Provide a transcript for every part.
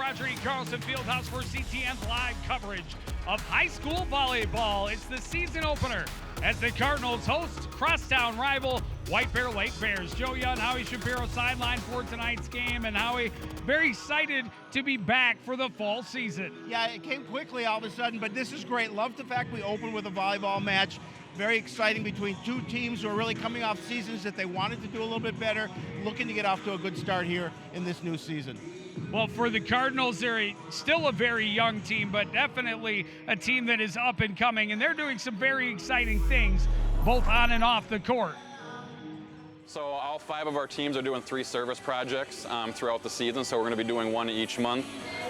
Roger E. Carlson Fieldhouse for CTN's live coverage of high school volleyball. It's the season opener as the Cardinals host crosstown rival White Bear Lake Bears. Joe Young, Howie Shapiro sideline for tonight's game, and Howie very excited to be back for the fall season. Yeah, it came quickly all of a sudden, but this is great. Love the fact we opened with a volleyball match. Very exciting between two teams who are really coming off seasons that they wanted to do a little bit better, looking to get off to a good start here in this new season. Well, for the Cardinals, they're still a very young team, but definitely a team that is up and coming, and they're doing some very exciting things, both on and off the court. So all 5 of our teams are doing 3 service projects throughout the season, so we're going to be doing 1 each month.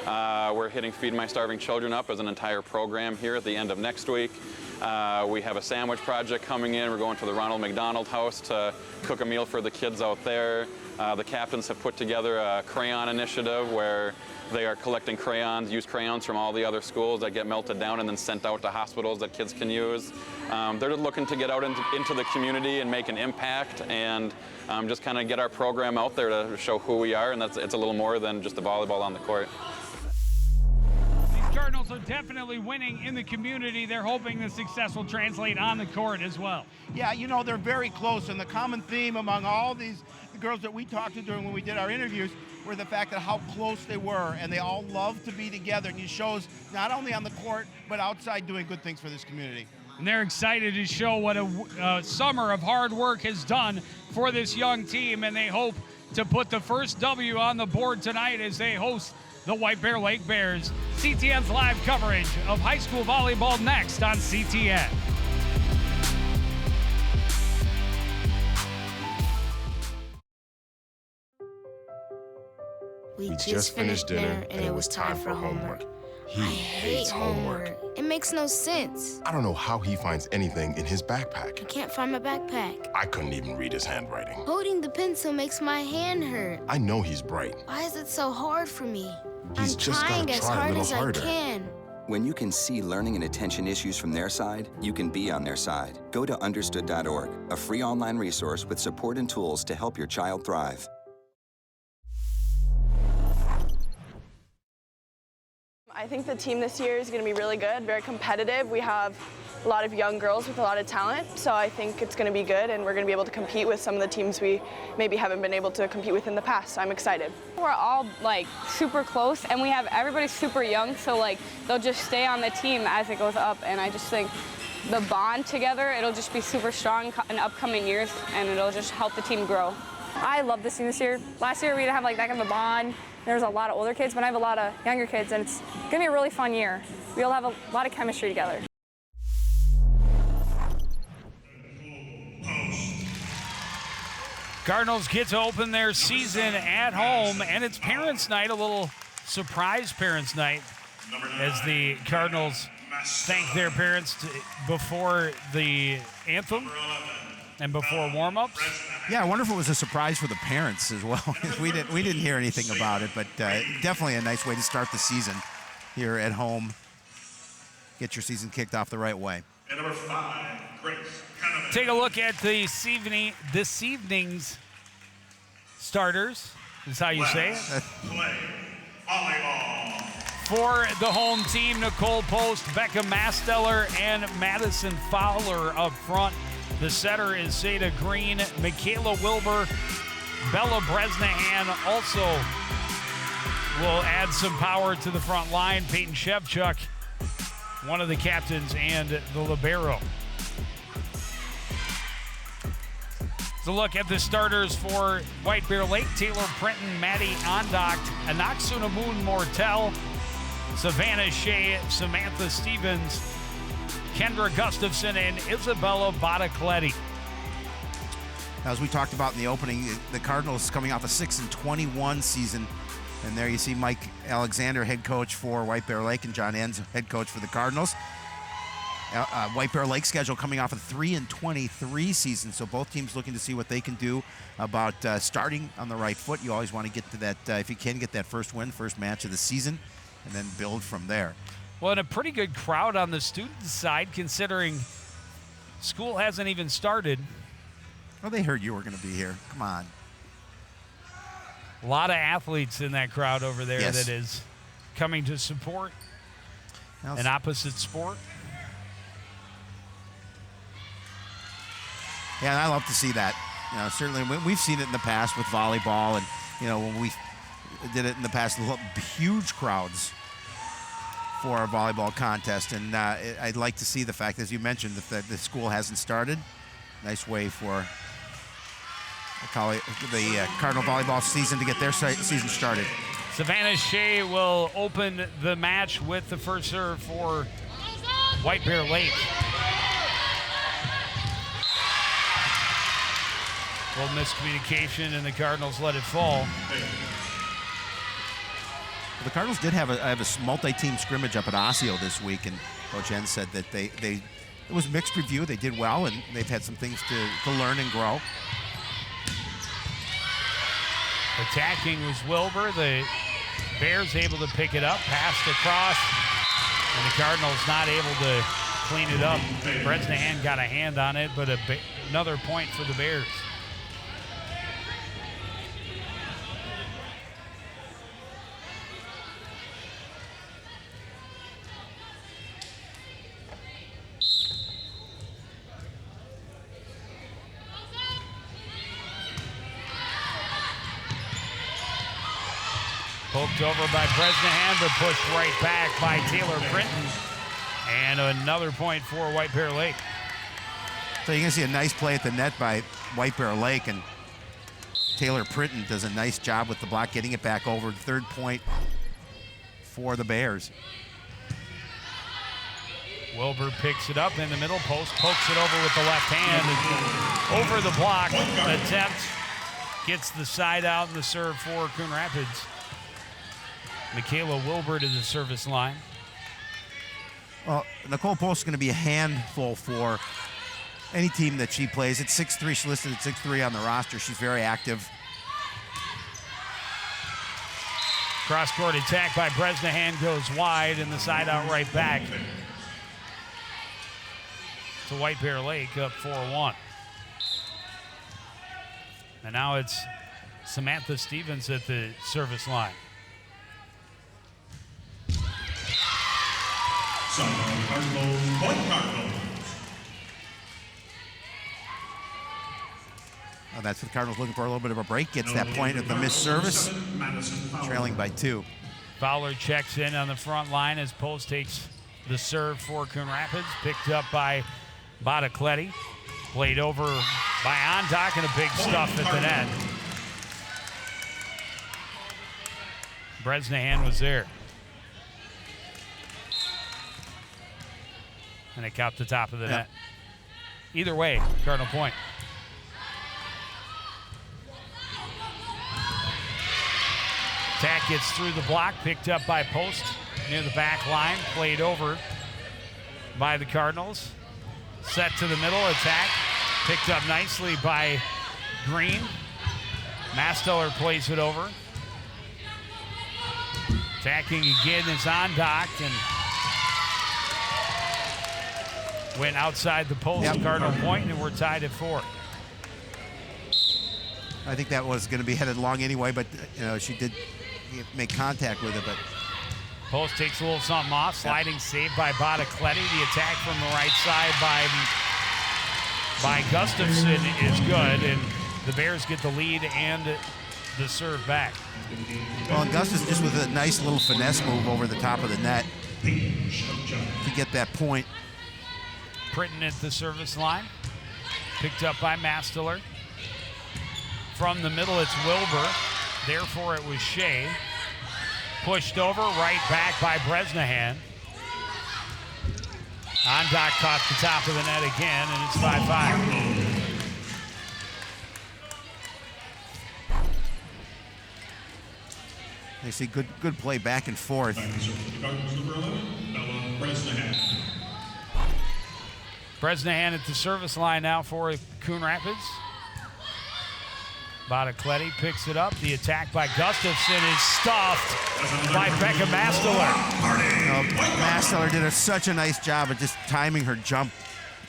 We're hitting Feed My Starving Children up as an entire program here at the end of next week. We have a sandwich project coming in. We're going to the Ronald McDonald House to cook a meal for the kids out there. The captains have put together a crayon initiative where they are collecting crayons, used crayons from all the other schools that get melted down and then sent out to hospitals that kids can use. They're just looking to get out into the community and make an impact and just kind of get our program out there to show who we are, and it's a little more than just the volleyball on the court. Cardinals are definitely winning in the community. They're hoping the success will translate on the court as well. Yeah, you know, they're very close, and the common theme among all the girls that we talked to during when we did our interviews were the fact that how close they were, and they all love to be together, and it shows not only on the court, but outside doing good things for this community. And they're excited to show what a summer of hard work has done for this young team, and they hope to put the first W on the board tonight as they host the White Bear Lake Bears. CTN's live coverage of high school volleyball next on CTN. We just finished dinner and it was time for homework. He hates homework. It makes no sense. I don't know how he finds anything in his backpack. I can't find my backpack. I couldn't even read his handwriting. Holding the pencil makes my hand hurt. I know he's bright. Why is it so hard for me? He's I'm just trying gotta as try a hard little as harder. I can. When you can see learning and attention issues from their side, you can be on their side. Go to understood.org, a free online resource with support and tools to help your child thrive. I think the team this year is going to be really good, very competitive. We have a lot of young girls with a lot of talent, so I think it's going to be good, and we're going to be able to compete with some of the teams we maybe haven't been able to compete with in the past. So I'm excited. We're all like super close, and we have everybody super young, so like they'll just stay on the team as it goes up, and I just think the bond together, it'll just be super strong in upcoming years, and it'll just help the team grow. I love this team this year. Last year we didn't have like that kind of a bond. There's a lot of older kids, but I have a lot of younger kids, and it's gonna be a really fun year. We'll have a lot of chemistry together. Cardinals get to open their season at home, and it's Parents' Night, a little surprise Parents' Night, as the Cardinals thank their parents before the anthem and before warm-ups. Yeah, I wonder if it was a surprise for the parents as well. we didn't hear anything about it, but definitely a nice way to start the season here at home. Get your season kicked off the right way. And number 5, Grace. Take a look at this evening's starters. Is how you say it. Play volleyball. For the home team, Nicole Post, Becca Masteller, and Madison Fowler up front. The setter is Zeta Green, Michaela Wilbur, Bella Bresnahan also will add some power to the front line. Peyton Shevchuk, one of the captains, and the libero. So look at the starters for White Bear Lake: Taylor Prenton, Maddie Ondocht, Anaxunamun Mortel, Savannah Shea, Samantha Stevens, Kendra Gustafson, and Isabella Bottacletti. As we talked about in the opening, the Cardinals coming off a 6-21 season. And there you see Mike Alexander, head coach for White Bear Lake, and John Enns, head coach for the Cardinals. White Bear Lake schedule coming off a 3-23 season, so both teams looking to see what they can do about starting on the right foot. You always want to get to that, if you can, get that first win, first match of the season, and then build from there. Well, and a pretty good crowd on the student side, considering school hasn't even started. Well, they heard you were going to be here. Come on. A lot of athletes in that crowd over there. Yes. That is coming to support an opposite sport. Yeah, and I love to see that. You know, certainly we've seen it in the past with volleyball, and you know when we did it in the past, huge crowds for a volleyball contest, and I'd like to see the fact, as you mentioned, that the school hasn't started. Nice way for the Cardinal volleyball season to get their season started. Savannah Shea will open the match with the first serve for White Bear Lake. Little miscommunication, and the Cardinals let it fall. The Cardinals did have a multi-team scrimmage up at Osseo this week, and Coach N said that it was mixed review. They did well, and they've had some things to learn and grow. Attacking was Wilbur. The Bears able to pick it up, passed across, and the Cardinals not able to clean it up. Bresnahan got a hand on it, but another point for the Bears. Poked over by Bresnahan, but pushed right back by Taylor Britton. And another point for White Bear Lake. So you're going to see a nice play at the net by White Bear Lake, and Taylor Britton does a nice job with the block, getting it back over. Third point for the Bears. Wilbur picks it up in the middle post, pokes it over with the left hand. Over the block attempt. Gets the side out and the serve for Coon Rapids. Michaela Wilbur to the service line. Well, Nicole Post is going to be a handful for any team that she plays. At 6'3", she's listed at 6'3" on the roster. She's very active. Cross-court attack by Bresnahan goes wide, and the side out right back to White Bear Lake, up 4-1. And now it's Samantha Stevens at the service line. Oh, that's what the Cardinals looking for, a little bit of a break. Gets that point at the missed service, trailing by 2. Fowler checks in on the front line as Post takes the serve for Coon Rapids. Picked up by Badacletti. Played over by Ondock, and a big stuff at the net. Bresnahan was there. And it capped the top of the net. Either way, Cardinal point. Attack gets through the block, picked up by Post near the back line, played over by the Cardinals. Set to the middle, attack, picked up nicely by Green. Masteller plays it over. Attacking again is Ondock, and went outside the post. Cardinal point, and we're tied at 4. I think that was going to be headed long anyway, but you know, she did make contact with it. But Post takes a little something off. Sliding save by Badacletti. The attack from the right side by Gustafson is good, and the Bears get the lead and the serve back. Well, and Gustafson just with a nice little finesse move over the top of the net to get that point. Britton at the service line. Picked up by Masteller. From the middle, it's Wilbur. Therefore, it was Shea. Pushed over, right back by Bresnahan. Ondock caught the top of the net again, and it's 5-5. They see good play back and forth. Bresnahan at the service line now for Coon Rapids. Badacletti picks it up. The attack by Gustafson is stuffed by Becca Masteller. Masteller did such a nice job of just timing her jump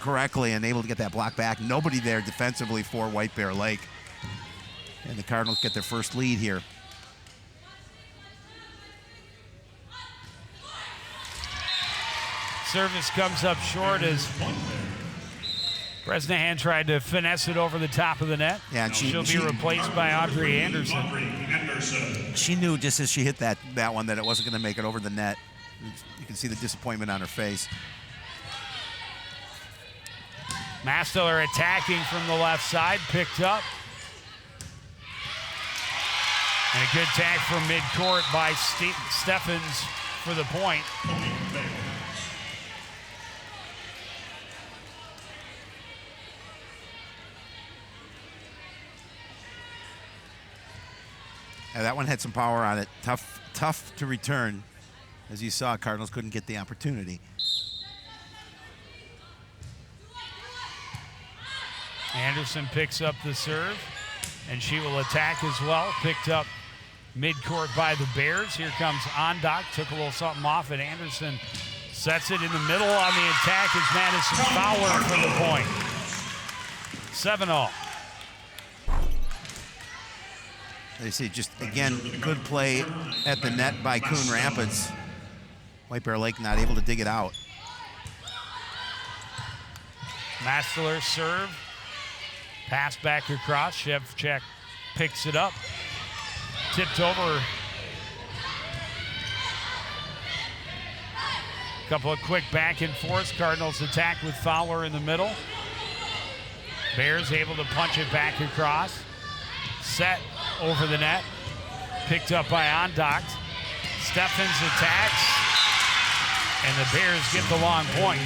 correctly and able to get that block back. Nobody there defensively for White Bear Lake. And the Cardinals get their first lead here. Service comes up short as Bresnahan tried to finesse it over the top of the net. Yeah, and she'll be replaced by Audrey Anderson. She knew just as she hit that one that it wasn't going to make it over the net. You can see the disappointment on her face. Masteller attacking from the left side, picked up. And a good tag from midcourt by Steffens for the point. Yeah, that one had some power on it. Tough to return. As you saw, Cardinals couldn't get the opportunity. Anderson picks up the serve, and she will attack as well. Picked up midcourt by the Bears. Here comes Ondak, took a little something off, and Anderson sets it in the middle on the attack as Madison Fowler for the point. 7-all. They see just, again, good play at the net by Coon Rapids. White Bear Lake not able to dig it out. Masteller serve. Pass back across. Shevchuk picks it up. Tipped over. Couple of quick back and forths. Cardinals attack with Fowler in the middle. Bears able to punch it back across. Set over the net. Picked up by Ondoct. Steffens attacks. And the Bears get the long point.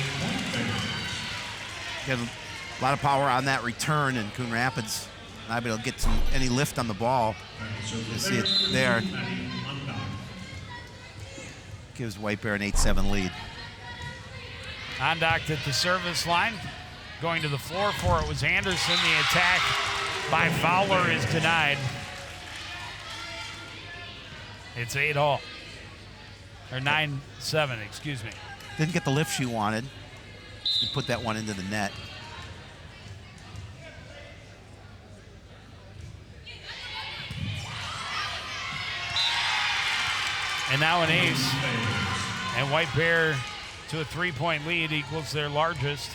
Get a lot of power on that return, and Coon Rapids not able to get any lift on the ball. You see it there. Gives White Bear an 8-7 lead. Ondoct at the service line. Going to the floor for it was Anderson. The attack by Fowler is denied. It's 8-all. Or 9-7, excuse me. Didn't get the lift she wanted. She put that one into the net. And now an ace. And White Bear to a 3-point lead equals their largest.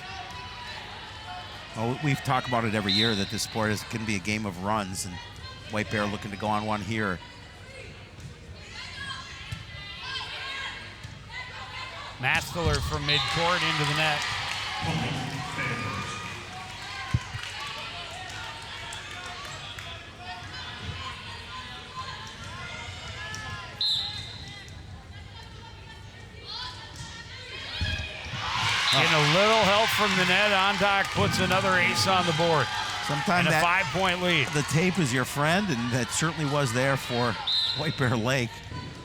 Well, we've talked about it every year that this sport can be a game of runs, and White Bear looking to go on one here. Masteller from midcourt into the net. Getting a little help from the net. Ondock puts another ace on the board. Sometimes and a 5-point lead. The tape is your friend, and that certainly was there for White Bear Lake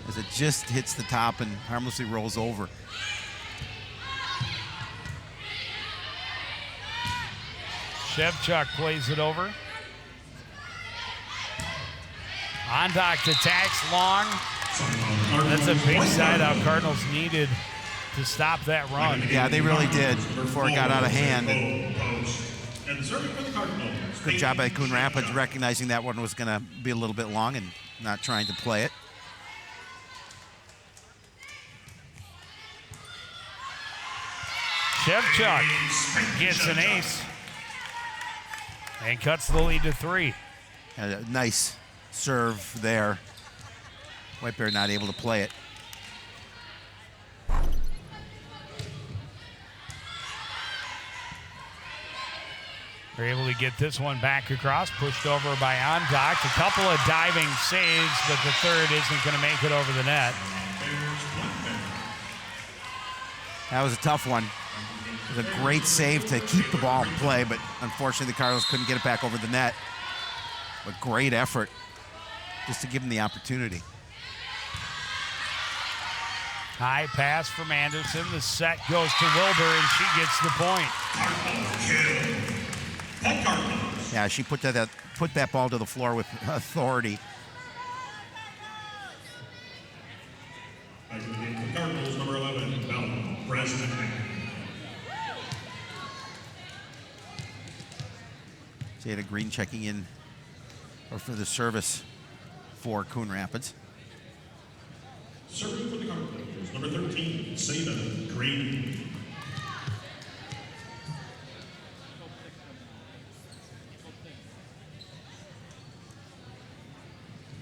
as it just hits the top and harmlessly rolls over. Shevchuk plays it over. Ondock attacks long. That's a big side out Cardinals needed to stop that run. Yeah, they really did before it got out of hand. Good job by Coon Rapids recognizing that one was going to be a little bit long and not trying to play it. Shevchuk gets an ace and cuts the lead to 3. And a nice serve there. White Bear not able to play it. They're able to get this one back across, pushed over by Ondock. A couple of diving saves, but the third isn't going to make it over the net. That was a tough one. It was a great save to keep the ball in play, but unfortunately the Cardinals couldn't get it back over the net. But great effort just to give them the opportunity. High pass from Anderson. The set goes to Wilbur, and she gets the point. Yeah, she put that ball to the floor with authority. Cardinals, number 11, Bella Bresnahan. Zeta Green checking in for the service for Coon Rapids. Serving for the Cardinals, number 13, Zeta Green.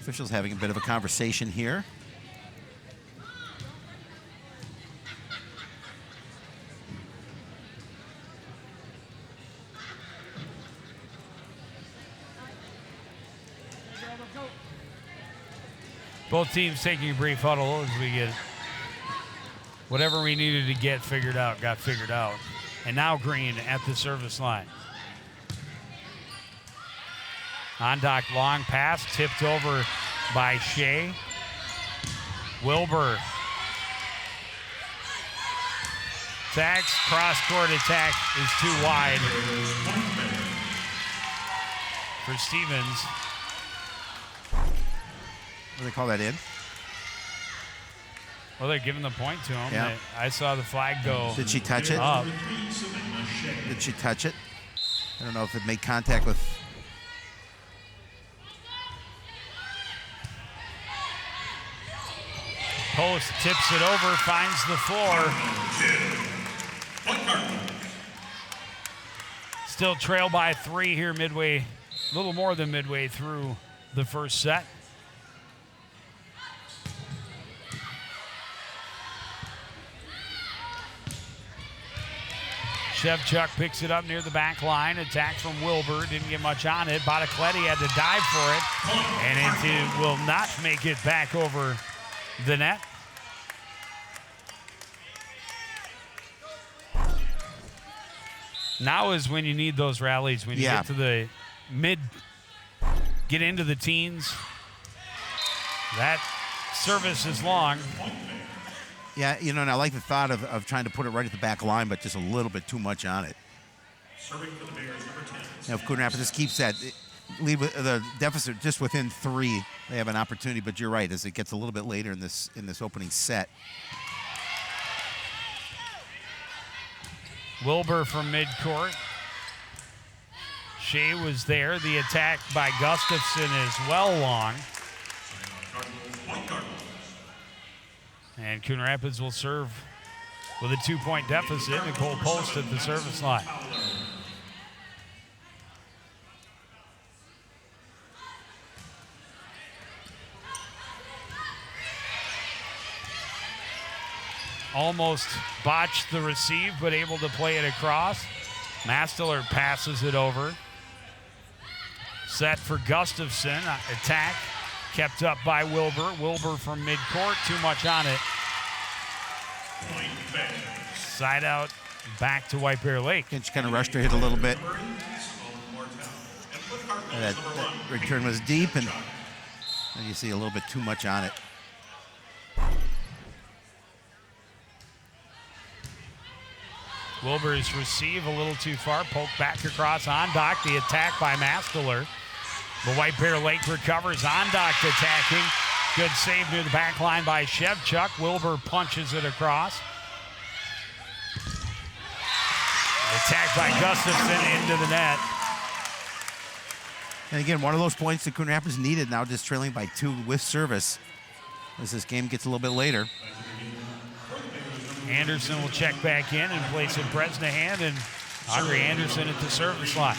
Officials having a bit of a conversation here. Both teams taking a brief huddle as we get whatever we needed to get figured out, got figured out. And now Green at the service line. Ondock long pass, tipped over by Shea. Wilbur. Attacks, cross-court attack is too wide for Stevens. What do they call that, in? Well, they're giving the point to him. Yeah. I saw the flag go. Did she touch it? Up. Did she touch it? I don't know if it made contact with. Post tips it over, finds the floor. Still trail by 3 here midway, a little more than midway through the first set. Shevchuk picks it up near the back line. Attack from Wilbur. Didn't get much on it. Bottacletti had to dive for it. And it will not make it back over the net. Now is when you need those rallies. When you get to the mid, get into the teens. That service is long. Yeah, you know, and I like the thought of trying to put it right at the back line, but just a little bit too much on it. Serving for the Bears, number 10. Now, if Coon Rapids just keeps that, leave the deficit just within 3, they have an opportunity. But you're right, as it gets a little bit later in this opening set. Wilbur from midcourt. Shea was there. The attack by Gustafson is well long. And Coon Rapids will serve with a 2-point deficit. Nicole Post at the service line. Almost botched the receive, but able to play it across. Masteller passes it over. Set for Gustafson. Attack kept up by Wilbur. Wilbur from midcourt. Too much on it. Side out back to White Bear Lake. And she kind of rushed her hit a little bit. That return was deep, and you see a little bit too much on it. Wilbur's receive a little too far. Poke back across Ondock. The attack by Masteller. The White Bear Lake recovers. Ondock attacking. Good save near the back line by Shevchuk. Wilbur punches it across. Attack by Gustafson into the net. And again, one of those points that Coon Rapids needed, now just trailing by 2 with service as this game gets a little bit later. Anderson will check back in and place it Bresnahan, and Audrey Anderson at the service line.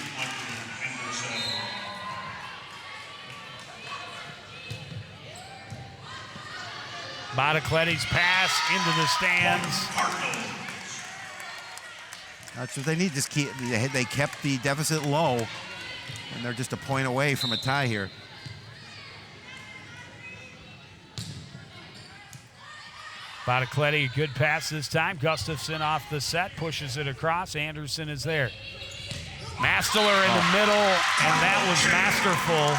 Bottacletti's pass into the stands. That's what they need. Just they kept the deficit low, and they're just a point away from a tie here. Bottacletti, a good pass this time. Gustafson off the set, pushes it across. Anderson is there. Masteller in the middle, and that was masterful.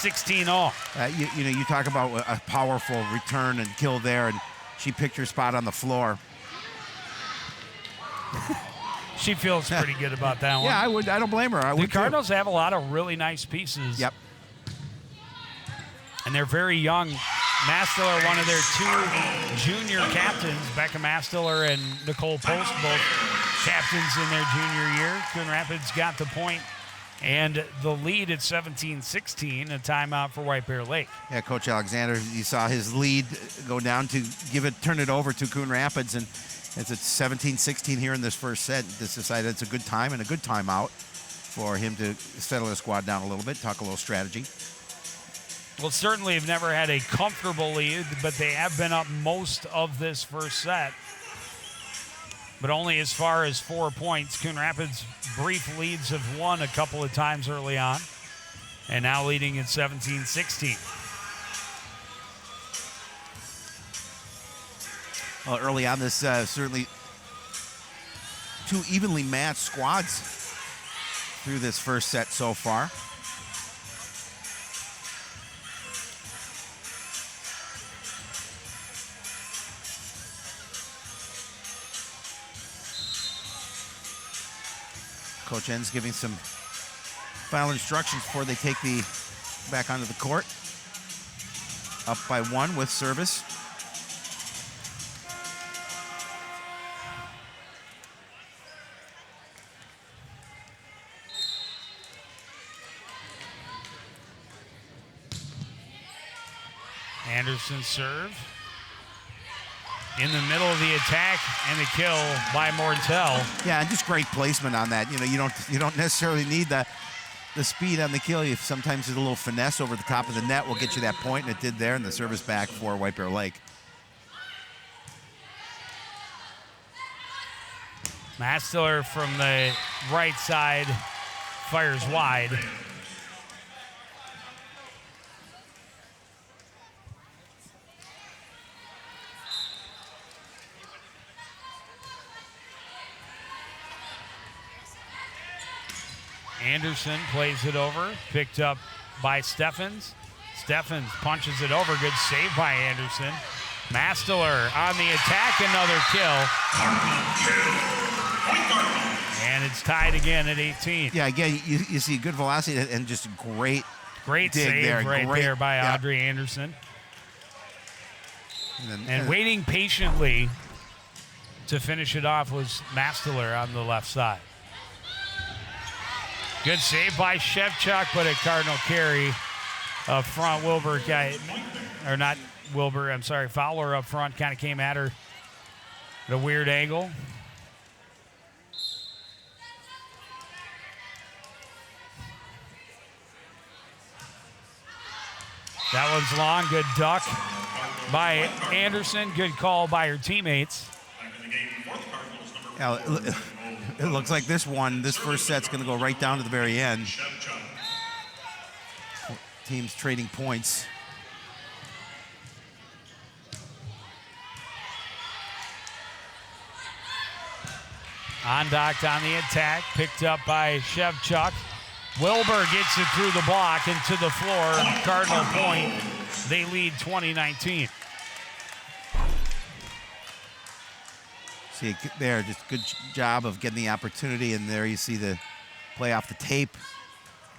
16-all. You talk about a powerful return and kill there, and she picked her spot on the floor. She feels pretty good about that one. Yeah, I don't blame her. The Cardinals have a lot of really nice pieces. Yep. And they're very young. Masteller, one of their 2 junior captains, Becca Masteller and Nicole Post, both captains in their junior year. Coon Rapids got the point and the lead at 17-16, a timeout for White Bear Lake. Yeah, Coach Alexander, you saw his lead go down to turn it over to Coon Rapids, and it's at 17-16 here in this first set. Just decided it's a good time and a good timeout for him to settle the squad down a little bit, talk a little strategy. Well, certainly have never had a comfortable lead, but they have been up most of this first set. But only as far as 4 points. Coon Rapids' brief leads have won a couple of times early on, and now leading at 17-16. Well, early on this, certainly two evenly matched squads through this first set so far. Coach En's giving some final instructions before they take the back onto the court. Up by 1 with service. Anderson serve. In the middle of the attack and the kill by Mortel. Yeah, and just great placement on that. You know, you don't necessarily need the speed on the kill. You sometimes a little finesse over the top of the net will get you that point, and it did there. And the service back for White Bear Lake. Mastler from the right side fires wide. Anderson plays it over, picked up by Steffens. Steffens punches it over, good save by Anderson. Mastler on the attack, another kill. And it's tied again at 18. Yeah, again, you see good velocity and just great dig save there. right there by Audrey Anderson. And waiting patiently to finish it off was Mastler on the left side. Good save by Shevchuk, but a Cardinal carry up front. Wilbur, or not Wilbur, I'm sorry, Fowler up front kind of came at her at a weird angle. That one's long, good duck by Anderson. Good call by her teammates. Yeah, it looks like this first set's going to go right down to the very end. Teams trading points. Ondocked on the attack, picked up by Shevchuk. Wilbur gets it through the block and to the floor. Cardinal point. They lead 20-19. See it there, just good job of getting the opportunity, and there you see the play off the tape.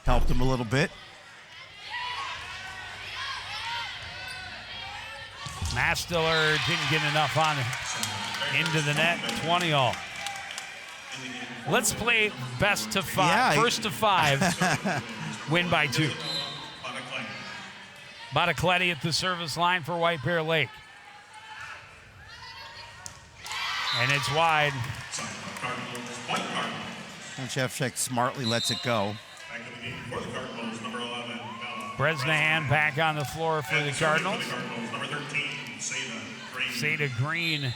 Helped him a little bit. Mastler didn't get enough on into the net, 20-all. Let's play best to 5. Yeah. First to 5, win by 2. Bottacletti at the service line for White Bear Lake. And it's wide. And Shevchuk smartly lets it go. Bresnahan back on the floor for the Cardinals. Seda Green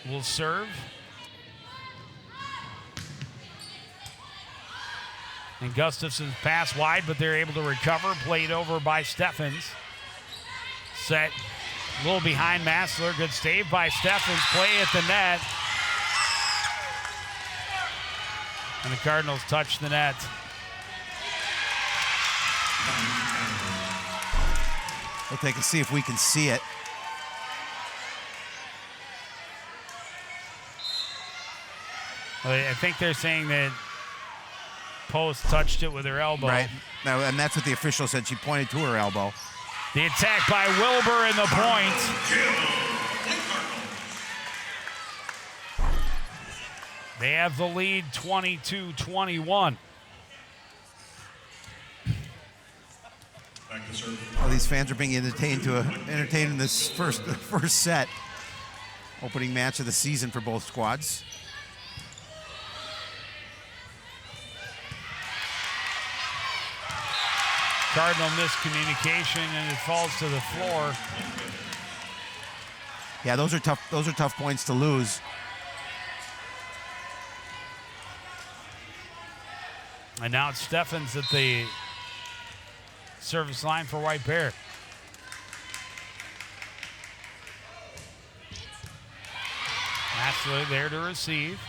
will serve. And Gustafson's pass wide, but they're able to recover. Played over by Steffens. Set a little behind Mastler. Good save by Steffens. Play at the net. And the Cardinals touch the net. We'll take a see if we can see it. I think they're saying that Post touched it with her elbow. Right. Now, and that's what the official said. She pointed to her elbow. The attack by Wilbur and the point. They have the lead 22-21. Well, these fans are being entertained in this first set. Opening match of the season for both squads. Cardinal miscommunication, and it falls to the floor. Yeah, those are tough. Those are tough points to lose. And now it's Steffens at the service line for White Bear. Actually there to receive.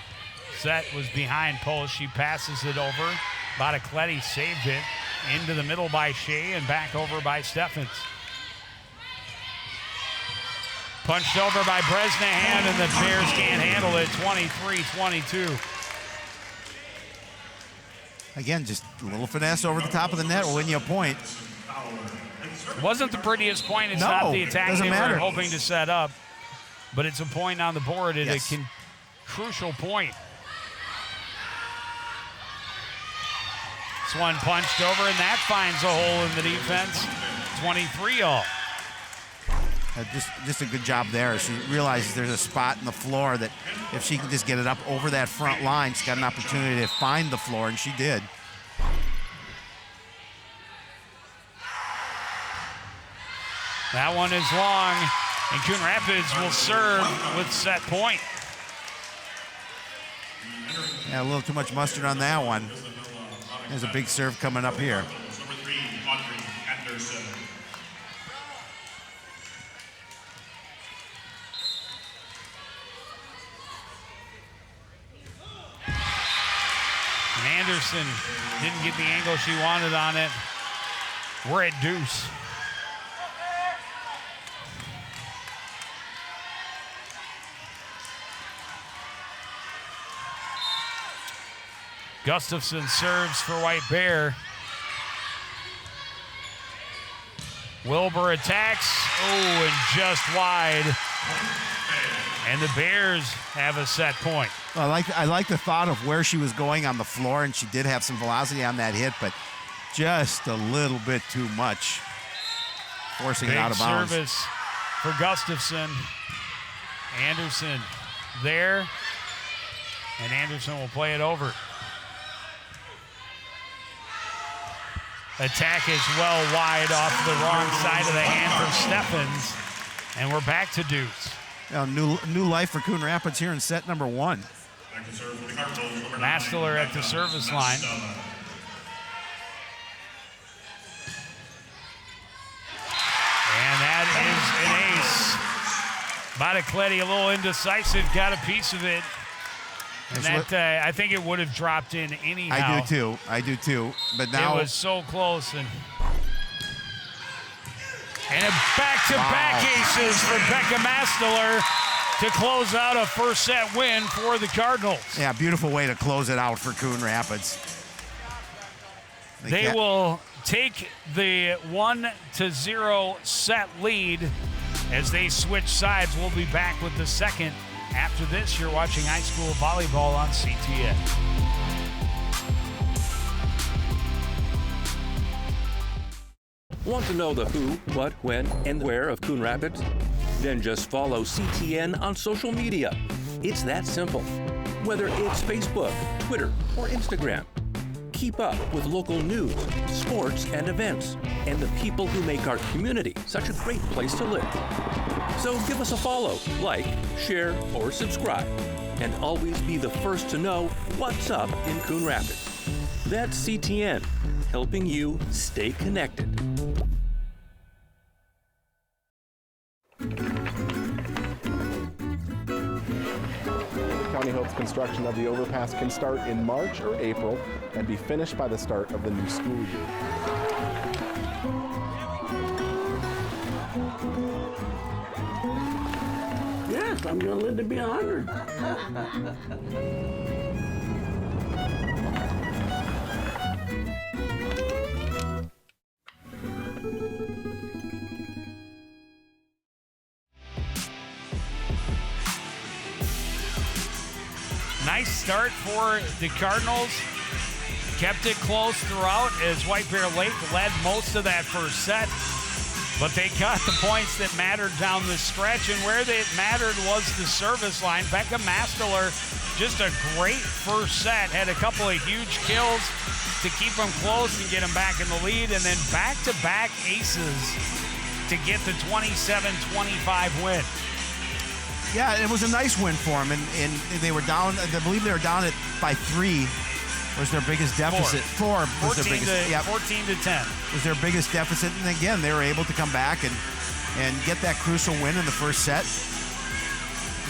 Set was behind post. She passes it over. Bottacletti saved it. Into the middle by Shea and back over by Steffens. Punched over by Bresnahan, and the Bears can't handle it. 23-22. Again, just a little finesse over the top of the net will win you a point. Wasn't the prettiest point. It's No, not the attack doesn't they were matter. hoping to set up, but it's a point on the board at Yes. a crucial point. This one punched over, and that finds a hole in the defense. 23-all. Just a good job there. She realizes there's a spot in the floor that if she can just get it up over that front line, she's got an opportunity to find the floor, and she did. That one is long, and Coon Rapids will serve with set point. Yeah, a little too much mustard on that one. There's a big serve coming up here. Number 3, Audrey Anderson. And Anderson didn't get the angle she wanted on it. We're at deuce. Gustafson serves for White Bear. Wilbur attacks. Oh, and just wide. And the Bears have a set point. Well, I like the thought of where she was going on the floor, and she did have some velocity on that hit, but just a little bit too much, forcing it out of bounds. Big service for Gustafson. Anderson there, and Anderson will play it over. Attack is well wide off the wrong side of the hand from Steffens, and we're back to deuce. New life for Coon Rapids here in set number 1. Mastler at the service line. And that is an ace. Bottacletti a little indecisive, got a piece of it. And that, I think it would have dropped in anyhow. I do too. But now it was so close. And a back-to-back aces for Becca Mastler to close out a first set win for the Cardinals. Yeah, beautiful way to close it out for Coon Rapids. They will take the 1-0 set lead as they switch sides. We'll be back with the second. After this, you're watching high school volleyball on CTN. Want to know the who, what, when, and where of Coon Rapids? Then just follow CTN on social media. It's that simple. Whether it's Facebook, Twitter, or Instagram. Keep up with local news, sports, and events, and the people who make our community such a great place to live. So give us a follow, like, share, or subscribe, and always be the first to know what's up in Coon Rapids. That's CTN, helping you stay connected. County hopes construction of the overpass can start in March or April and be finished by the start of the new school year. Yes, I'm going to live to be 100. Nice start for the Cardinals. Kept it close throughout as White Bear Lake led most of that first set. But they got the points that mattered down the stretch, and where it mattered was the service line. Becca Masteler, just a great first set, had a couple of huge kills to keep them close and get them back in the lead, and then back-to-back aces to get the 27-25 win. Yeah, it was a nice win for them, and they were down. I believe they were down by 3. Was their biggest deficit. 4 was their biggest. 14 to 10 was their biggest deficit, and again they were able to come back and get that crucial win in the first set.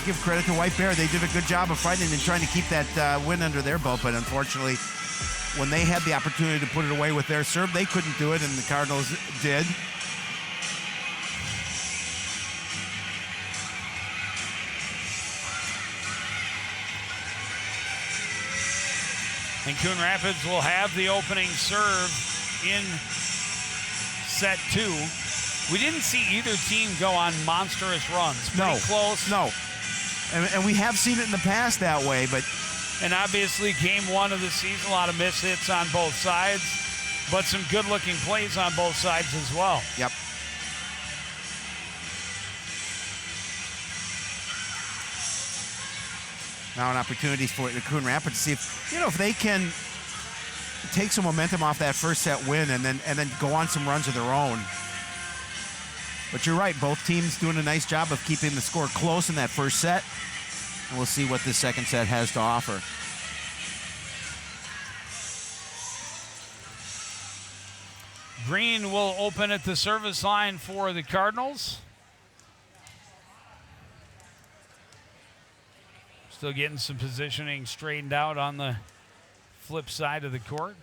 Give credit to White Bear; they did a good job of fighting and trying to keep that win under their belt. But unfortunately, when they had the opportunity to put it away with their serve, they couldn't do it, and the Cardinals did. And Coon Rapids will have the opening serve in set 2. We didn't see either team go on monstrous runs. Pretty close. No. And we have seen it in the past that way, but... And obviously game 1 of the season, a lot of missed hits on both sides, but some good-looking plays on both sides as well. Yep. Now an opportunity for the Coon Rapids to see if they can take some momentum off that first set win and then go on some runs of their own. But you're right, both teams doing a nice job of keeping the score close in that first set. And we'll see what this second set has to offer. Green will open at the service line for the Cardinals. Still getting some positioning straightened out on the flip side of the court.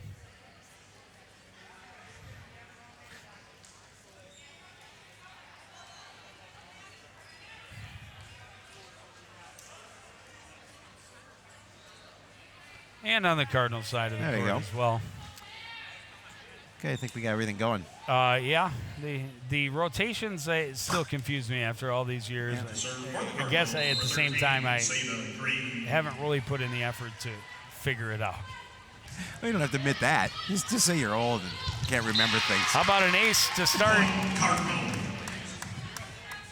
And on the Cardinals side of the court as well. Okay, I think we got everything going. Yeah, the rotations still confuse me after all these years. I guess at the same time I haven't really put in the effort to figure it out. Well, you don't have to admit that. Just say you're old and can't remember things. How about an ace to start?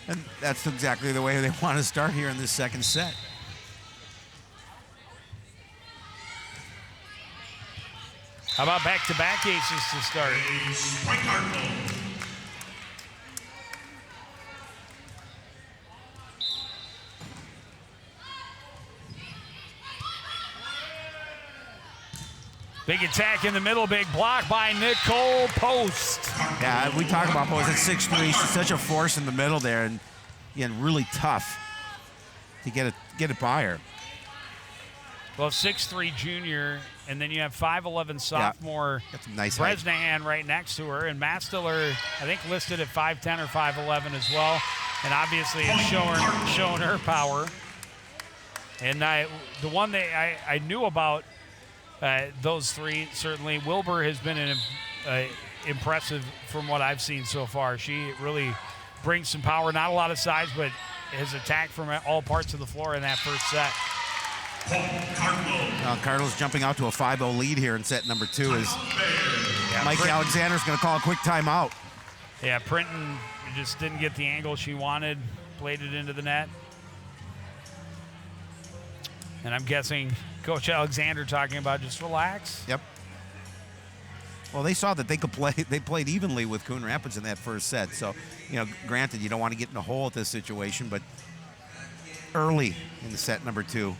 And that's exactly the way they want to start here in this second set. How about back-to-back aces to start? Big attack in the middle, big block by Nicole Post. Yeah, we talk about Post at 6'3". She's such a force in the middle there, and again, really tough to get it by her. Well, 6'3" junior, and then you have 5'11" sophomore nice Bresnahan right next to her, and Matt Stiller, I think, listed at 5'10" or 5'11" as well, and obviously has shown her power. And the one that I knew about those three, certainly, Wilbur has been impressive from what I've seen so far. She really brings some power, not a lot of size, but has attacked from all parts of the floor in that first set. Cardinals jumping out to a 5-0 lead here in set number 2 is Mike Alexander's going to call a quick timeout. Yeah, Printon just didn't get the angle she wanted, played it into the net. And I'm guessing Coach Alexander talking about just relax. Yep. Well, they saw that they could play. They played evenly with Coon Rapids in that first set. So, granted, you don't want to get in a hole at this situation, but early in the set number 2.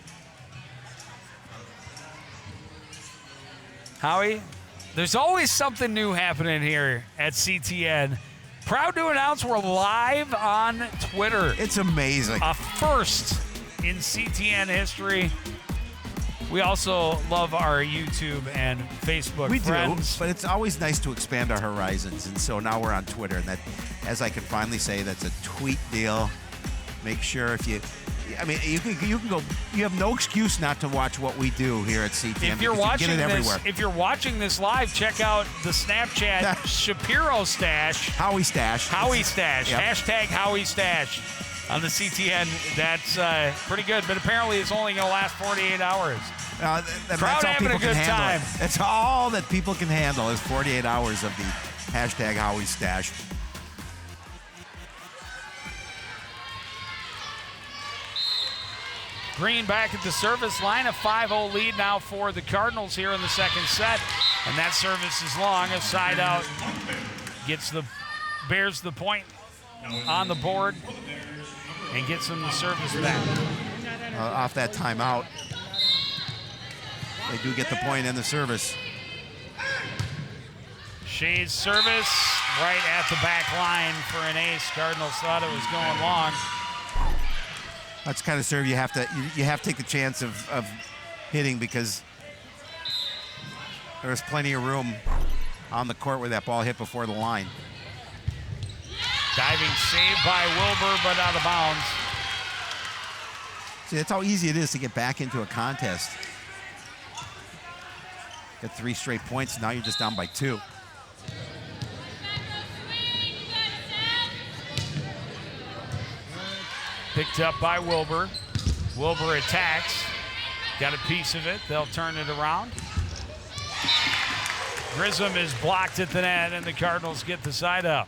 Howie, there's always something new happening here at CTN. Proud to announce we're live on Twitter. It's amazing. A first in CTN history. We also love our YouTube and Facebook friends. Do, but it's always nice to expand our horizons. And so now we're on Twitter. And that, as I can finally say, that's a tweet deal. Make sure you can go. You have no excuse not to watch what we do here at CTN. If you're watching this live, check out the Snapchat Shapiro Stash. Howie Stash. Howie Stash. Yep. Hashtag Howie Stash on the CTN. That's pretty good, but apparently it's only going to last 48 hours. Crowd having a good time. That's all that people can handle is 48 hours of the hashtag Howie Stash. Green back at the service line, a 5-0 lead now for the Cardinals here in the second set. And that service is long, a side out. Bears the point on the board and gets them the service back. Off that timeout, they do get the point and the service. Shea's service right at the back line for an ace. Cardinals thought it was going long. That's the kind of serve you have to take the chance of hitting, because there was plenty of room on the court where that ball hit before the line. Diving save by Wilbur, but out of bounds. See, that's how easy it is to get back into a contest. Got 3 straight points, now you're just down by 2. Picked up by Wilbur. Wilbur attacks. Got a piece of it. They'll turn it around. Grissom is blocked at the net, and the Cardinals get the side up.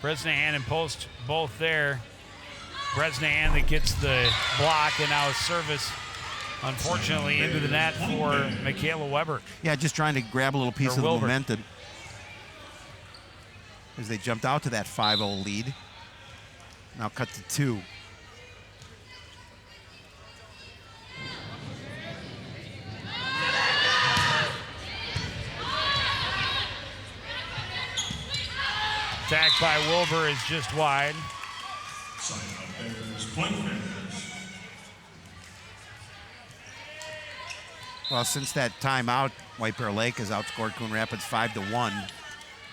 Bresnahan and Post both there. Bresnahan that gets the block, and now a service, unfortunately, into the net for Michaela Weber. Yeah, just trying to grab a little piece of the momentum as they jumped out to that 5-0 lead. Now cut to 2. Attack by Wilbur is just wide. Well, since that timeout, White Bear Lake has outscored Coon Rapids 5-1.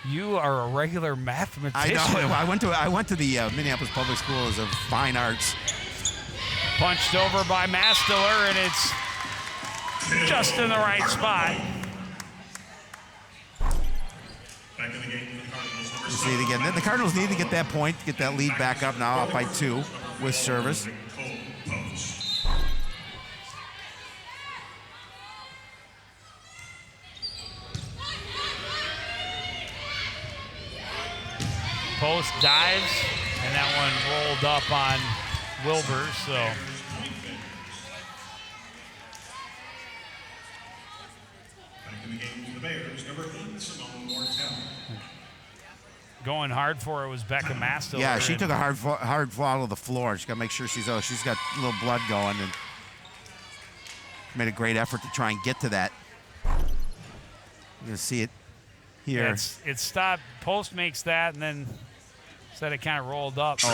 You are a regular mathematician. I know. I went to the Minneapolis Public Schools of Fine Arts. Punched over by Mastiller, and it's just in the right spot. Back in the game for the Cardinals. You see it again. The Cardinals need to get that point, get that lead back up now, up by 2 with service. Post dives, and that one rolled up on Wilbur, so. Back in the game for the Bears, number 8, Simone Mortel. Going hard for it was Becca Mastiller. Yeah, she took a hard fall to the floor. She's got to make sure she's got a little blood going, and made a great effort to try and get to that. You're going to see it here. Yeah, it stopped. Post makes that, and then instead it kind of rolled up. She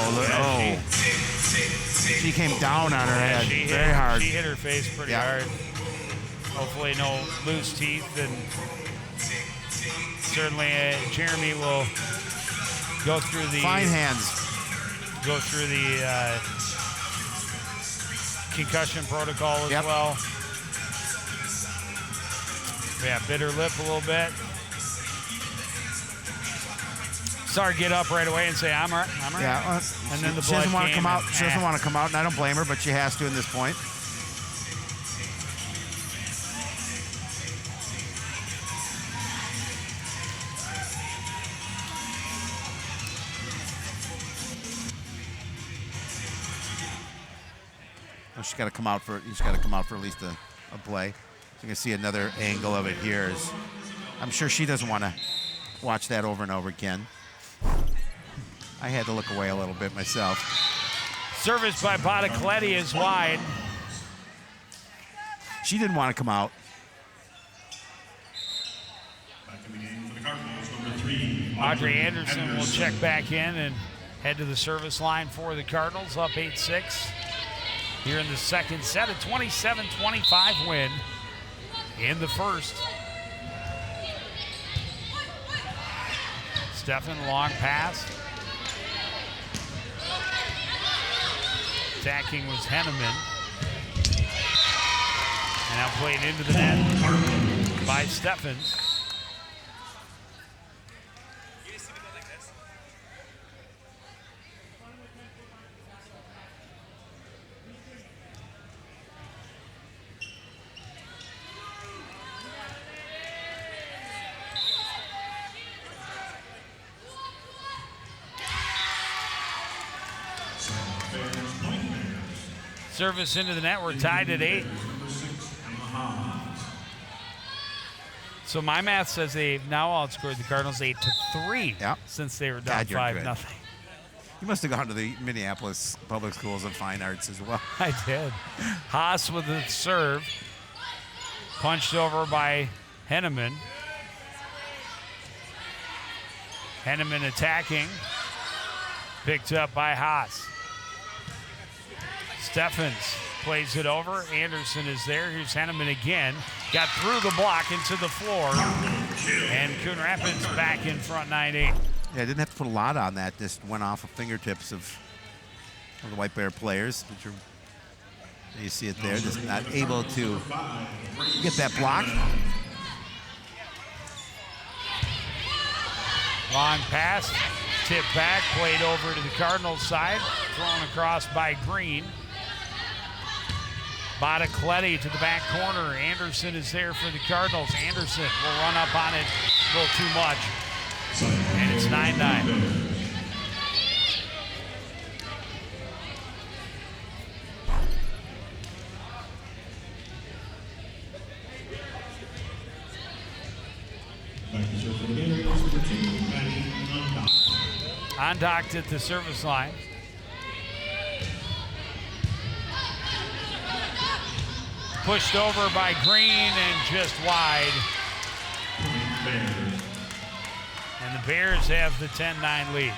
came down on her head very hard. She hit her face pretty hard. Hopefully no loose teeth, and certainly Jeremy will go through the fine hands. Go through the concussion protocol as well. Yeah, bit her lip a little bit. Sorry, get up right away and say I'm all right. Yeah, and then the she blood doesn't want to came come out. and- She doesn't want to come out, and I don't blame her, but she has to in this point. Well, she's got to come out for. He's got to come out for at least a play. So you can see another angle of it here. I'm sure she doesn't want to watch that over and over again. I had to look away a little bit myself. Service by Bottacletti is wide. She didn't want to come out. Back in the game for the Cardinals, number 3, Audrey Anderson will check back in and head to the service line for the Cardinals, up 8-6. Here in the second set, a 27-25 win in the first. Steffen, long pass. Attacking was Henneman. And now played into the net by Steffens. Service into the net. We're tied at 8. So my math says they've now outscored the Cardinals 8-3 since they were down 5-0. You must have gone to the Minneapolis Public Schools of Fine Arts as well. I did. Haas with the serve. Punched over by Henneman. Henneman attacking. Picked up by Haas. Steffens plays it over. Anderson is there. Here's Henneman again. Got through the block into the floor. And Coon Rapids back in front 9-8. Yeah, I didn't have to put a lot on that. Just went off of fingertips of the White Bear players. Which are, you see it there. Just not able to get that block. Long pass. Tip back. Played over to the Cardinals side. Thrown across by Green. Bottacletti to the back corner. Anderson is there for the Cardinals. Anderson will run up on it a little too much. And it's 9-9. Undocked at the service line. Pushed over by Green and just wide. And the Bears have the 10-9 lead.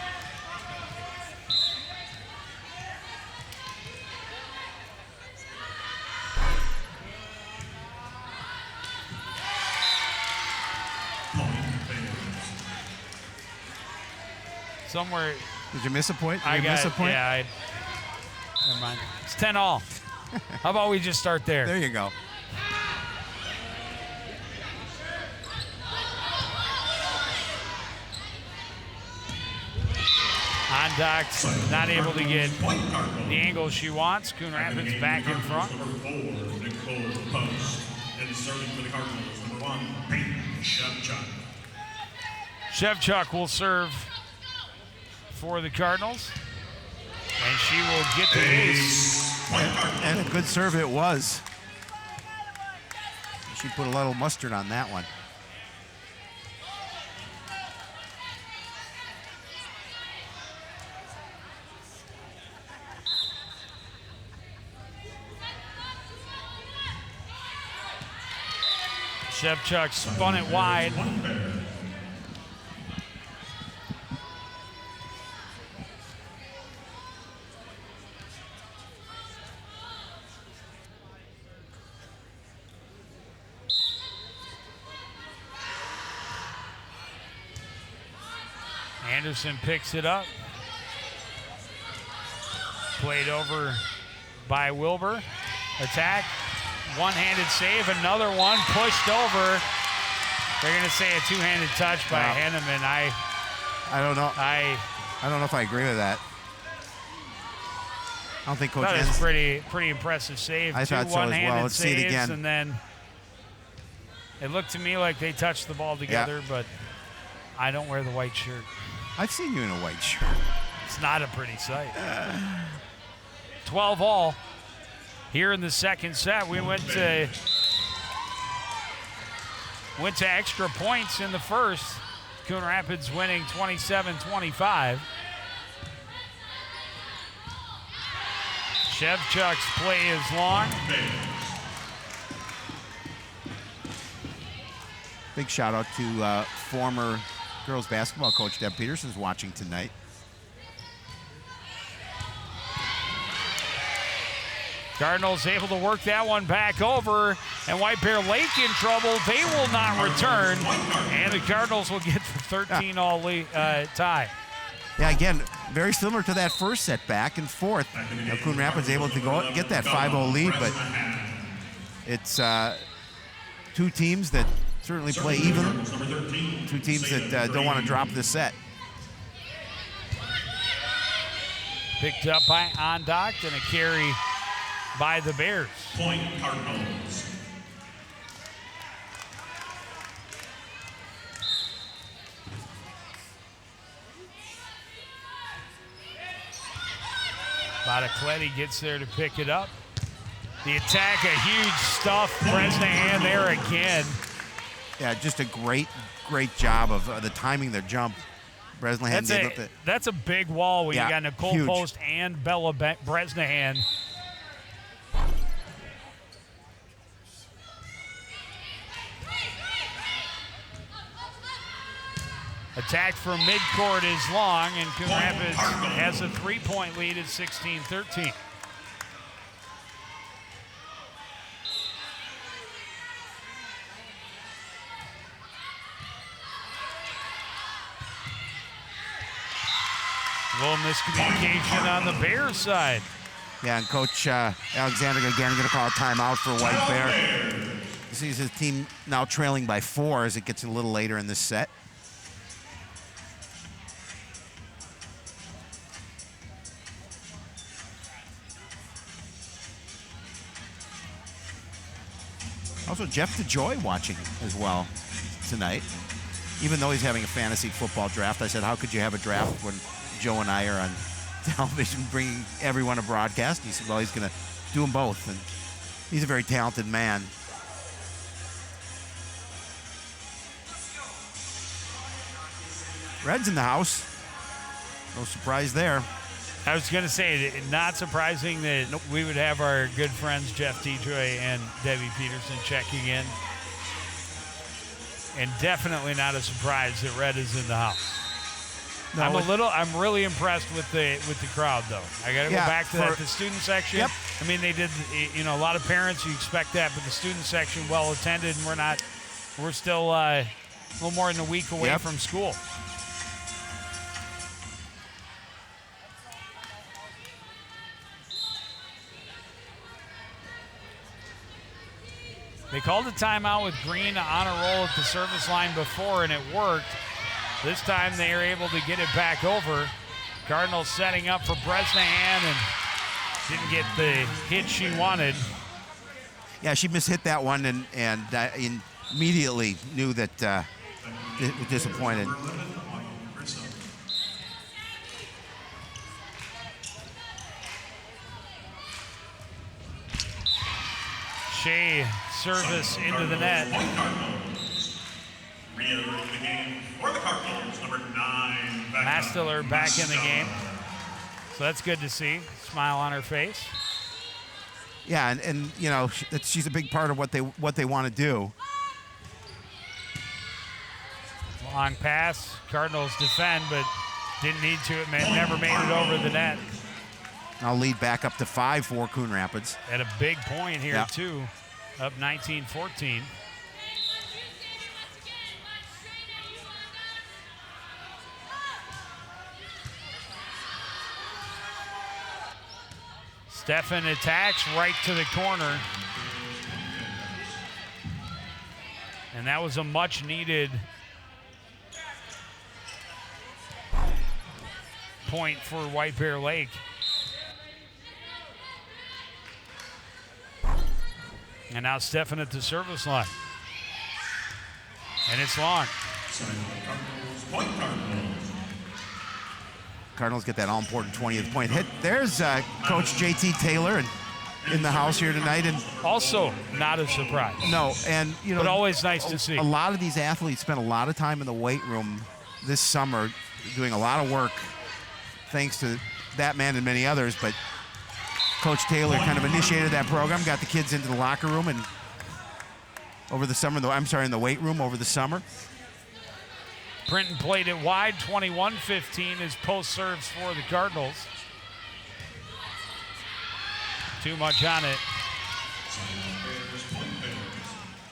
Somewhere. Did you miss a point? Never mind. It's 10-all. How about we just start there? There you go. Ondocked, not able to get the angle she wants. Coon Rapids back in front. Number 4, Nicole Post. And serving for the Cardinals, number 1, Peyton Shevchuk. Shevchuk will serve for the Cardinals. And she will get the ace. And a good serve it was. She put a little mustard on that one. Shevchuk spun it wide. Anderson picks it up. Played over by Wilbur. Attack. One-handed save. Another one pushed over. They're going to say a two-handed touch by Henneman. I don't know. I don't know if I agree with that. I don't think Coach That was pretty impressive save. I thought so as well. Let's see it again. And then it looked to me like they touched the ball together, but I don't wear the white shirt. I've seen you in a white shirt. It's not a pretty sight. 12-all here in the second set. We went to extra points in the first. Coon Rapids winning 27-25. Shevchuk's play is long. Big shout out to former girls basketball coach Deb Peterson's watching tonight. Cardinals able to work that one back over, and White Bear Lake in trouble. They will not return, and the Cardinals will get the 13-all tie. Yeah, again, very similar to that first set, back and forth. Coon Rapids able to get that 5-0 lead, but it's two teams that certainly play even. Two teams that don't want to drop this set. Picked up by Ondocked and a carry by the Bears. Point Cardinals. Bottacletti gets there to pick it up. The attack, a huge stuff. Bresnahan there again. Yeah, just a great job of the timing their jump. Bresnahan that's a big wall when you got Nicole huge. Post and Bella Bresnahan. Attack from midcourt is long, and Coon Rapids has a 3-point lead at 16-13. A little miscommunication on the Bears side. Yeah, and Coach Alexander again going to call a timeout for White Bear. He sees his team now trailing by 4 as it gets a little later in this set. Also, Jeff DeJoy watching as well tonight. Even though he's having a fantasy football draft, I said, how could you have a draft when Joe and I are on television bringing everyone a broadcast? He said, well, he's going to do them both. And he's a very talented man. Red's in the house. No surprise there. I was going to say, not surprising that we would have our good friends Jeff DeJoy and Debbie Peterson checking in. And definitely not a surprise that Red is in the house. No, I'm really impressed with the crowd, though. I got to go back to the student section. Yep. I mean, they did, a lot of parents, you expect that, but the student section well attended, and we're still a little more than a week away from school. They called a timeout with Green on a roll at the service line before, and it worked. This time they are able to get it back over. Cardinals setting up for Bresnahan and didn't get the hit she wanted. Yeah, she mishit that one and immediately knew that it was disappointed. Shea service into the net. Mastiller back in the game. So that's good to see. Smile on her face. Yeah, and she's a big part of what they want to do. Long pass. Cardinals defend, but didn't need to. It never made it over the net. I'll lead back up to 5 for Coon Rapids. At a big point here, too. Up 19-14. Stefan attacks right to the corner. And that was a much-needed point for White Bear Lake. And now Stefan at the service line. And it's long. Cardinals get that all-important 20th point hit. There's Coach J.T. Taylor in the house here tonight. And also not a surprise. No, and but always nice to see. A lot of these athletes spent a lot of time in the weight room this summer doing a lot of work thanks to that man and many others. But Coach Taylor kind of initiated that program, got the kids into the locker room and over the summer, in the weight room over the summer. Brinton played it wide, 21-15 is post serves for the Cardinals. Too much on it.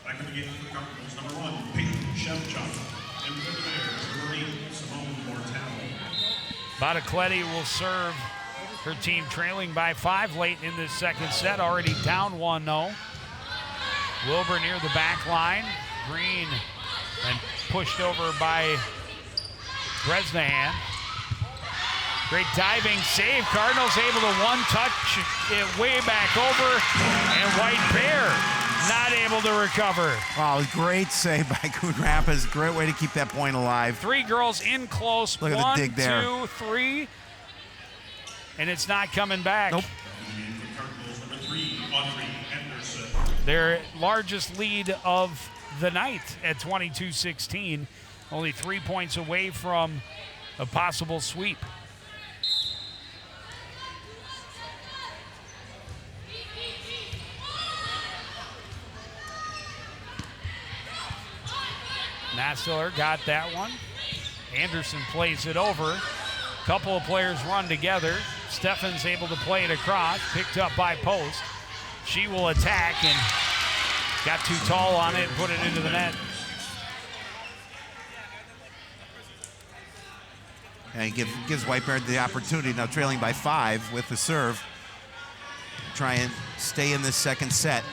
Back in the game for the Cardinals, number 1, Peyton Shevchuk. And for the Bears, Marie Simone Mortel. Bottacletti will serve her team trailing by 5 late in this second set, already down 1-0. Wilbur near the back line. Green and pushed over by Bresnahan. Great diving save. Cardinals able to one-touch it way back over, and White Bear not able to recover. Wow, great save by Coon Rapids. Great way to keep that point alive. 3 girls in close. Look at the dig there. 1, 2, 3. And it's not coming back. Nope. Cardinals number 3, Audrey their largest lead of the night at 22-16, only 3 points away from a possible sweep. Masteller got that one. Anderson plays it over. Couple of players run together. Steffen's able to play it across, picked up by Post. She will attack and got too tall on it and put it into the net. And gives White Bear the opportunity, now trailing by 5 with the serve, try and stay in this second set.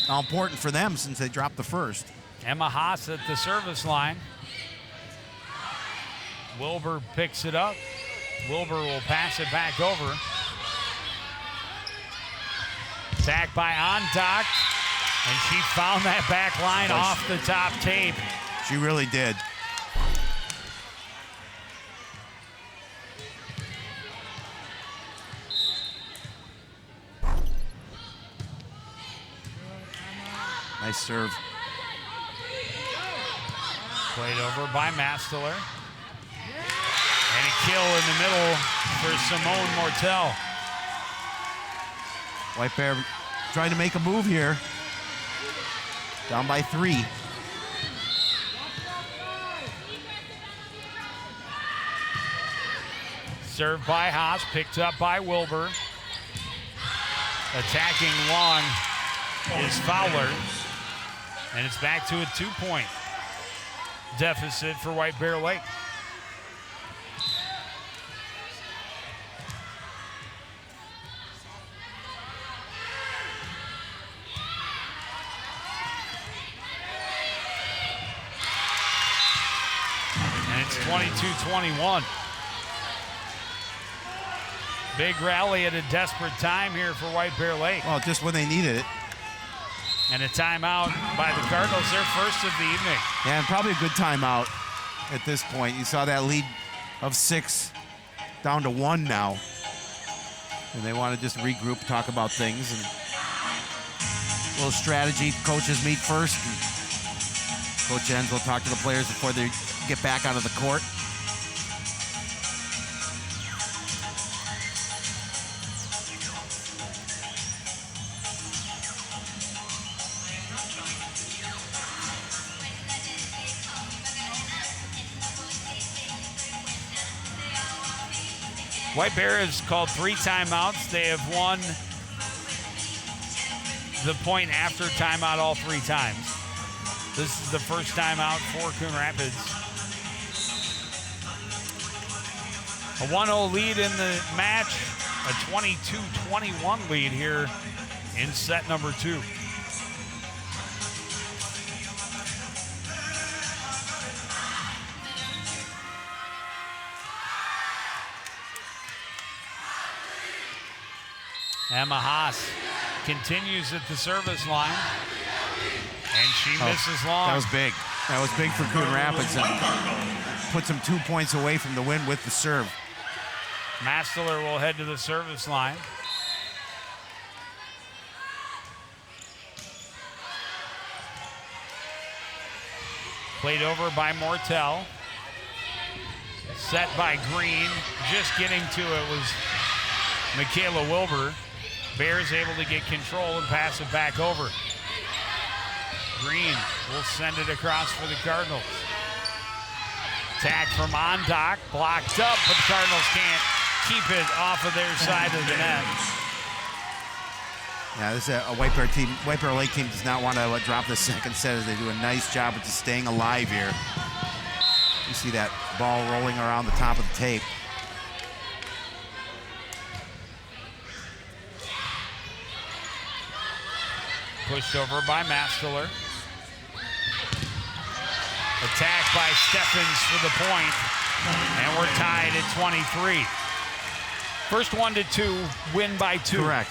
How important for them since they dropped the first. Emma Haas at the service line. Wilbur picks it up. Wilbur will pass it back over. Attack by Ondak, and she found that back line off the top tape. She really did. Nice serve. Played over by Masteller. And a kill in the middle for Simone Mortel. White Bear trying to make a move here. Down by 3. Served by Haas, picked up by Wilbur. Attacking long is Fowler. And it's back to a 2-point deficit for White Bear Lake. And it's 22-21. Big rally at a desperate time here for White Bear Lake. Well, just when they needed it. And a timeout by the Cardinals, their first of the evening. Yeah, and probably a good timeout at this point. You saw that lead of 6 down to 1 now. And they want to just regroup, talk about things. And a little strategy. Coaches meet first. And Coach Enns will talk to the players before they get back onto the court. White Bear has called 3 timeouts. They have won the point after timeout all 3 times. This is the first timeout for Coon Rapids. A 1-0 lead in the match, a 22-21 lead here in set number 2. Emma Haas continues at the service line, and she misses long. That was big. That was big for Coon Rapids and puts them 2 points away from the win with the serve. Masteller will head to the service line. Played over by Mortel. Set by Green. Just getting to it was Michaela Wilbur. Bears able to get control and pass it back over. Green will send it across for the Cardinals. Attack from Ondak, blocked up, but the Cardinals can't keep it off of their side of the net. Yeah, this is a White Bear team. White Bear Lake team does not want to drop the second set as they do a nice job of just staying alive here. You see that ball rolling around the top of the tape. Pushed over by Masteller. Attack by Steffens for the point. And we're tied at 23. First 1-2, win by 2. Correct.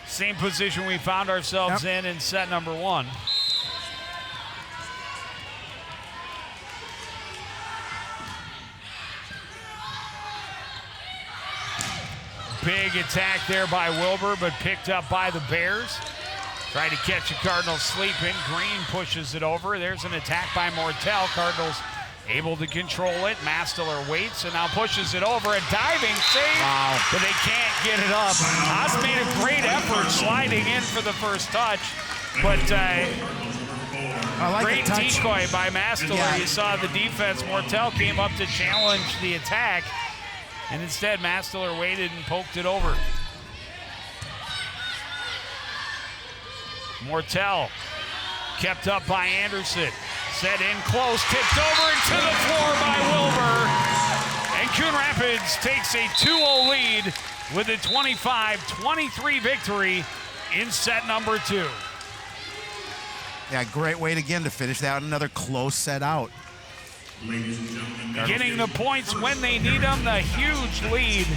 Same position we found ourselves in set number 1. Big attack there by Wilbur, but picked up by the Bears. Trying to catch the Cardinals sleeping. Green pushes it over. There's an attack by Mortel. Cardinals able to control it. Mastler waits and now pushes it over. A diving save, but they can't get it up. Haas made a great effort sliding in for the first touch, but great decoy by Mastler. Yeah. You saw the defense. Mortel came up to challenge the attack, and instead Mastler waited and poked it over. Mortel kept up by Anderson. Set in close, tipped over and to the floor by Wilbur. And Coon Rapids takes a 2-0 lead with a 25-23 victory in set number 2. Yeah, great way again to finish that. Another close set out. Getting the points when they need them, the huge lead.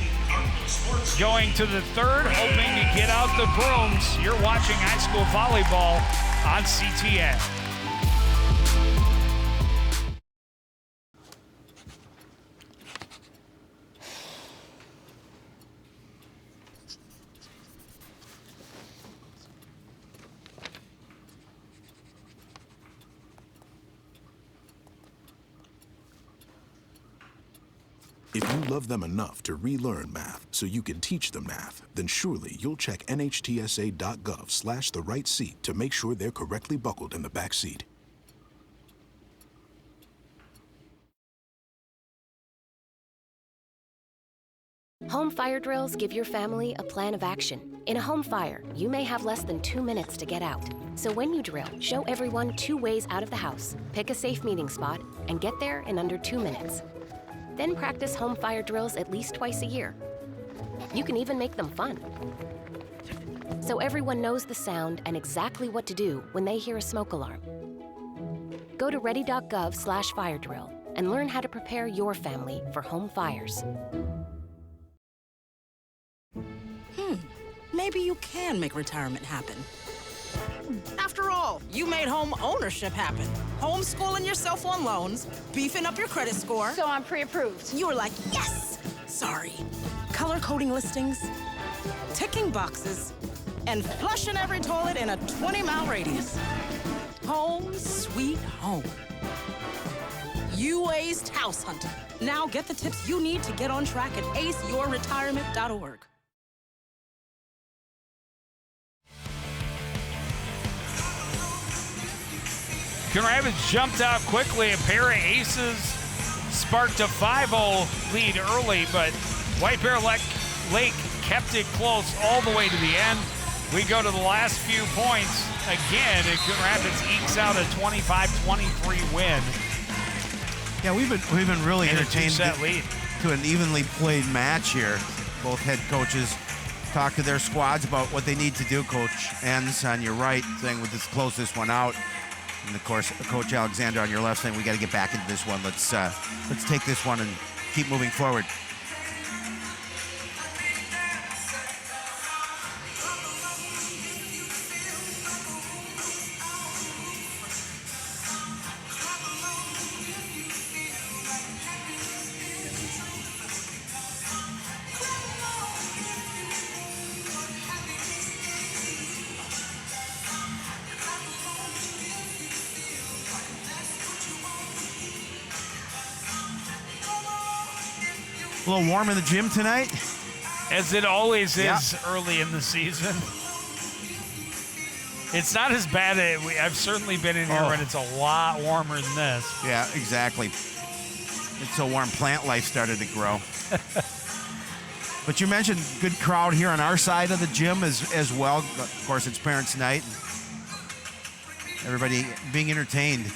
Going to the third, hoping to get out the brooms. You're watching high school volleyball on CTN. If you love them enough to relearn math so you can teach them math, then surely you'll check nhtsa.gov/the-right-seat to make sure they're correctly buckled in the back seat. Home fire drills give your family a plan of action. In a home fire, you may have less than 2 minutes to get out. So when you drill, show everyone 2 ways out of the house, pick a safe meeting spot, and get there in under 2 minutes. Then practice home fire drills at least twice a year. You can even make them fun. So everyone knows the sound and exactly what to do when they hear a smoke alarm. Go to ready.gov/fire drill and learn how to prepare your family for home fires. Maybe you can make retirement happen. After all, you made home ownership happen. Homeschooling yourself on loans, beefing up your credit score. So I'm pre-approved. You were like, yes! Sorry. Color coding listings, ticking boxes, and flushing every toilet in a 20-mile radius. Home sweet home. You aced house hunting. Now get the tips you need to get on track at aceyourretirement.org. Coon Rapids jumped out quickly. A pair of aces sparked a 5-0 lead early, but White Bear Lake kept it close all the way to the end. We go to the last few points again, and Coon Rapids ekes out a 25-23 win. Yeah, we've been really entertained lead to an evenly played match here. Both head coaches talk to their squads about what they need to do. Coach Enns on your right saying, "Let's close this one out." And of course, Coach Alexander on your left saying, "We got to get back into this one. Let's take this one and keep moving forward." A little warm in the gym tonight? As it always is early in the season. It's not as bad. I've certainly been in here when it's a lot warmer than this. Yeah, exactly. It's so warm, plant life started to grow. But you mentioned good crowd here on our side of the gym as well. Of course, it's parents' night. Everybody being entertained.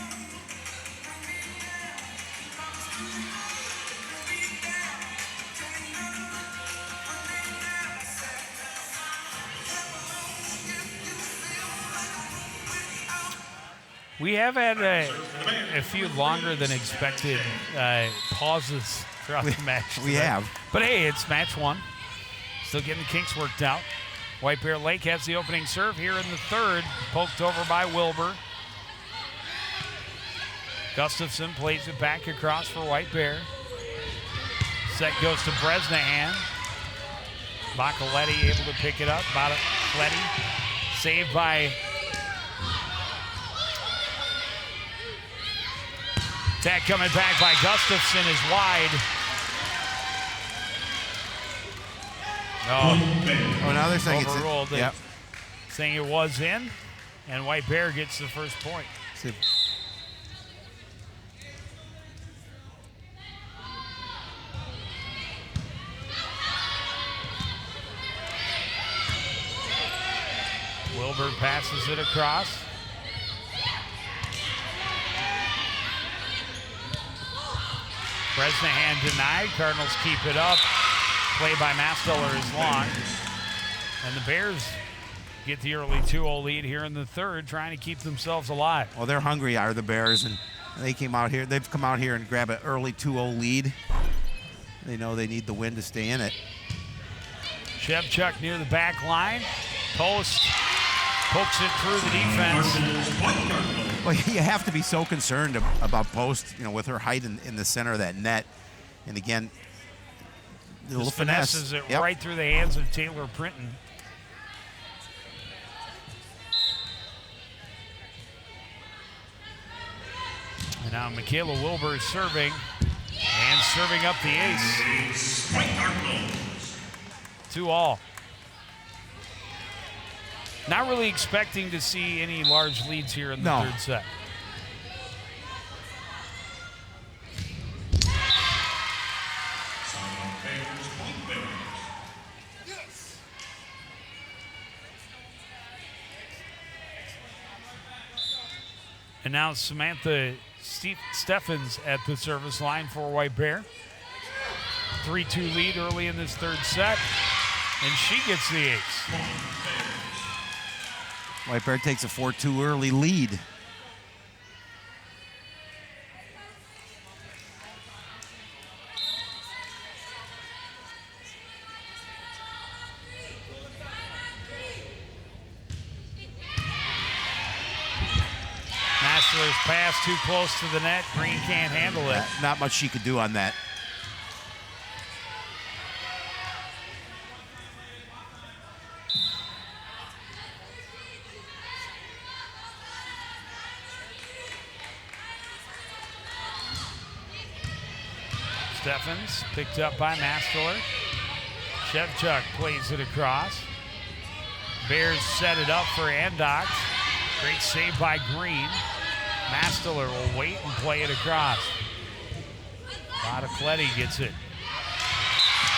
We have had a few longer than expected pauses throughout the match. We have. But hey, it's match one. Still getting the kinks worked out. White Bear Lake has the opening serve here in the third. Poked over by Wilbur. Gustafson plays it back across for White Bear. Set goes to Bresnahan. Bacaletti able to pick it up. Bacaletti saved by attack coming back by Gustafson is wide. Oh, now they're saying overruled. it's yep. Saying it was in, and White Bear gets the first point. See. Wilbur passes it across. Bresnahan denied. Cardinals keep it up. Play by Masteller is long. And the Bears get the early 2-0 lead here in the third, trying to keep themselves alive. Well, they're hungry, are the Bears, and they came out here. They've come out here and grab an early 2-0 lead. They know they need the win to stay in it. Shevchuk near the back line. Post pokes it through the defense. Well, you have to be so concerned about Post, with her height in the center of that net. And again, the little finesses it right through the hands of Taylor Printon. And now Michaela Wilbur is serving and serving up the ace. 2-all. Not really expecting to see any large leads here in the third set. And now Samantha Steffens at the service line for White Bear. 3-2 lead early in this third set, and she gets the ace. White Bear takes a 4-2 early lead. Masteler's pass too close to the net. Green can't handle it. Not much she could do on that. Steffens picked up by Masteler. Shevchuk plays it across. Bears set it up for Andox. Great save by Green. Masteler will wait and play it across. Botticletti gets it.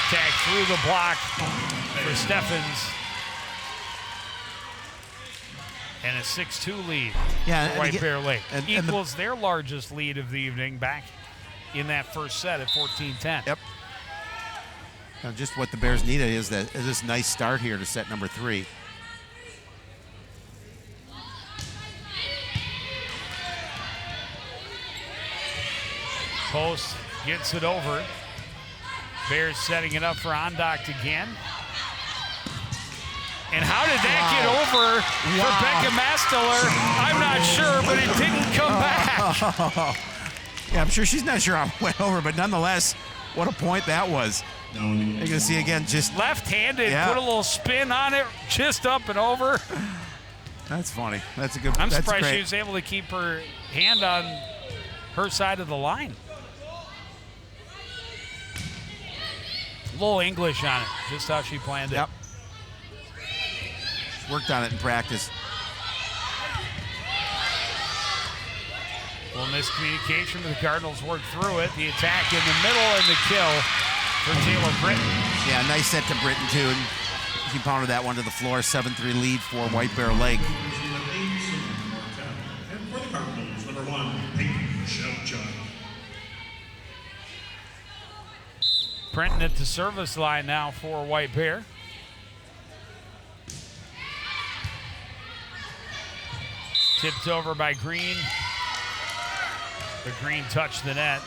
Tag through the block for Steffens. And a 6-2 lead for White Bear Lake. Equals their largest lead of the evening back in that first set at 14-10. Yep. Now just what the Bears needed is this nice start here to set number 3. Post gets it over. Bears setting it up for Ondocht again. And how did that get over for Becca Masteler? I'm not sure, but it didn't come back. Yeah, I'm sure she's not sure how it went over, but nonetheless, what a point that was. You're going to see again just left-handed, put a little spin on it, just up and over. That's funny. That's a good. I'm that's surprised great. she was able to keep her hand on her side of the line. A little English on it, just how she planned it. Yep. Worked on it in practice. Little miscommunication, but the Cardinals work through it. The attack in the middle and the kill for Taylor Britton. Yeah, nice set to Britton, too. And she pounded that one to the floor. 7-3 lead for White Bear Lake. And for the Cardinals, number 1, Peyton Shevchuk. Printon at the service line now for White Bear. Tipped over by Green. The Green touched the net.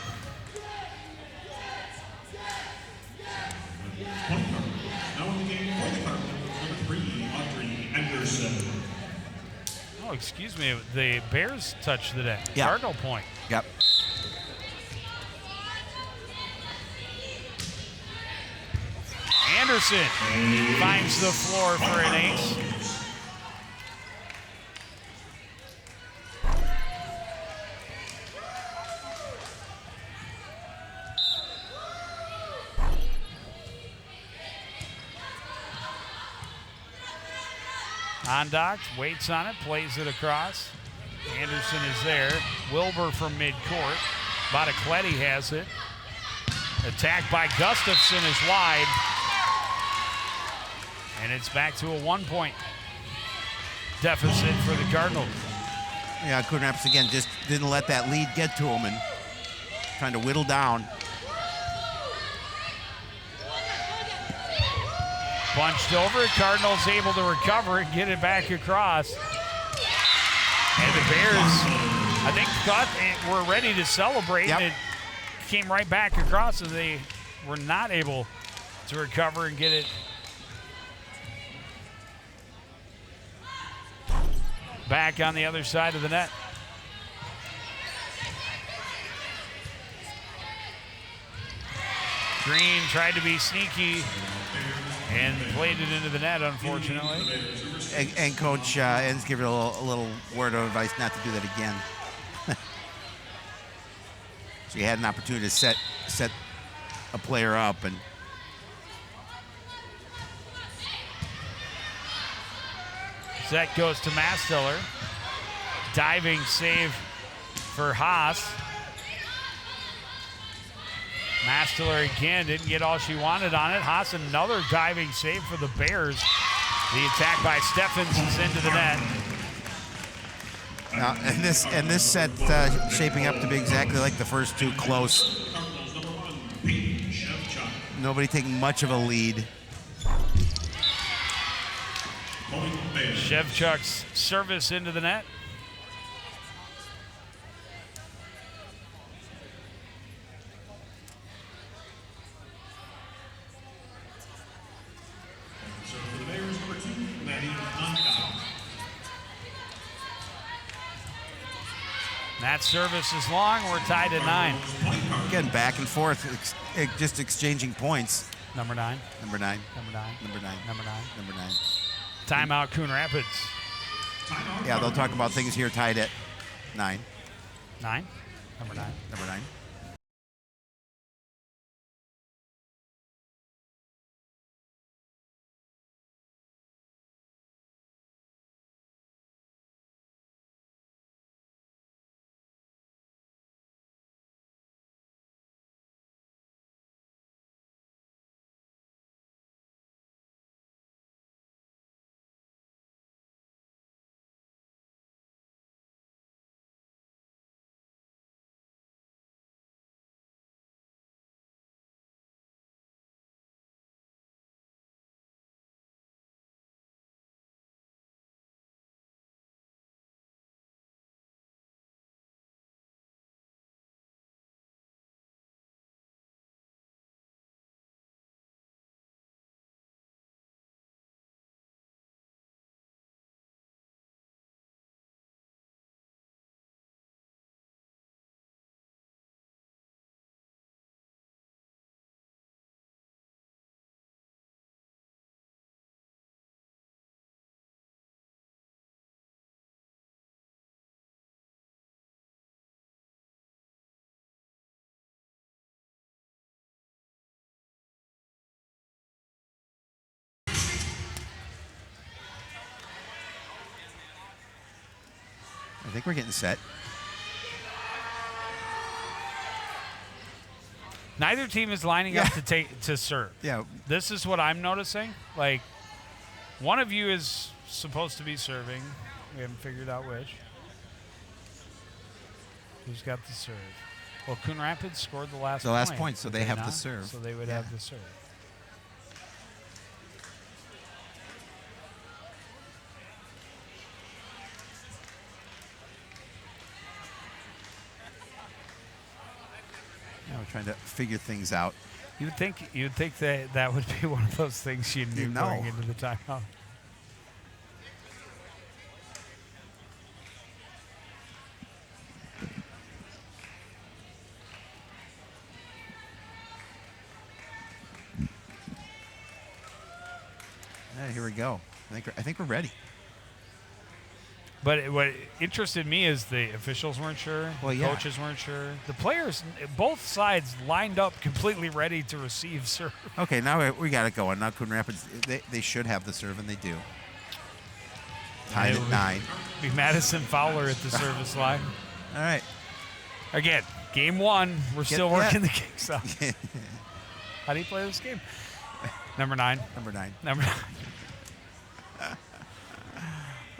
Now in the game for the Cardinals, number 3, Audrey Anderson. Oh, excuse me. The Bears touched the net. Yeah. Cardinal point. Yep. Anderson finds the floor for an ace. Ondock waits on it, plays it across. Anderson is there. Wilbur from midcourt. Bottacletti has it. Attack by Gustafson is wide. And it's back to a 1-point deficit for the Cardinals. Yeah, Coon Rapids again just didn't let that lead get to him and trying to whittle down. Bunched over, Cardinals able to recover and get it back across. And the Bears, I think, thought they were ready to celebrate. Yep. And it came right back across, and they were not able to recover and get it back on the other side of the net. Green tried to be sneaky and played it into the net, unfortunately. And Coach ends giving a little word of advice not to do that again. So he had an opportunity to set a player up, and set goes to Masteller. Diving save for Haas. Masteller again didn't get all she wanted on it. Haas another diving save for the Bears. The attack by Steffens is into the net. And this set shaping up to be exactly like the first two, close. Nobody taking much of a lead. Shevchuk's service into the net. That service is long. We're tied at 9. Getting back and forth, just exchanging points. Number 9. Number 9. Number 9. Number 9. Number 9. Number 9. Timeout, Coon Rapids. Yeah, they'll talk about things here tied at 9. 9. Number 9. Number 9. I think we're getting set. Neither team is lining up to serve. Yeah. This is what I'm noticing. Like, one of you is supposed to be serving. We haven't figured out which. Who's got the serve? Well, Coon Rapids scored the last point. So they have the serve. So they would have the serve. We're trying to figure things out. You'd think that would be one of those things you knew going into the timeout. right, here we go. I think we're ready. But what interested me is the officials weren't sure, Well, the yeah. coaches weren't sure. The players, both sides, lined up completely ready to receive serve. Okay, now we got it going. Now Coon Rapids, they should have the serve, and they do. Tied at 9. Be Madison Fowler at the service line. All right. Again, game 1. We're still working the kinks out. How do you play this game? Number 9. Number 9. Number 9.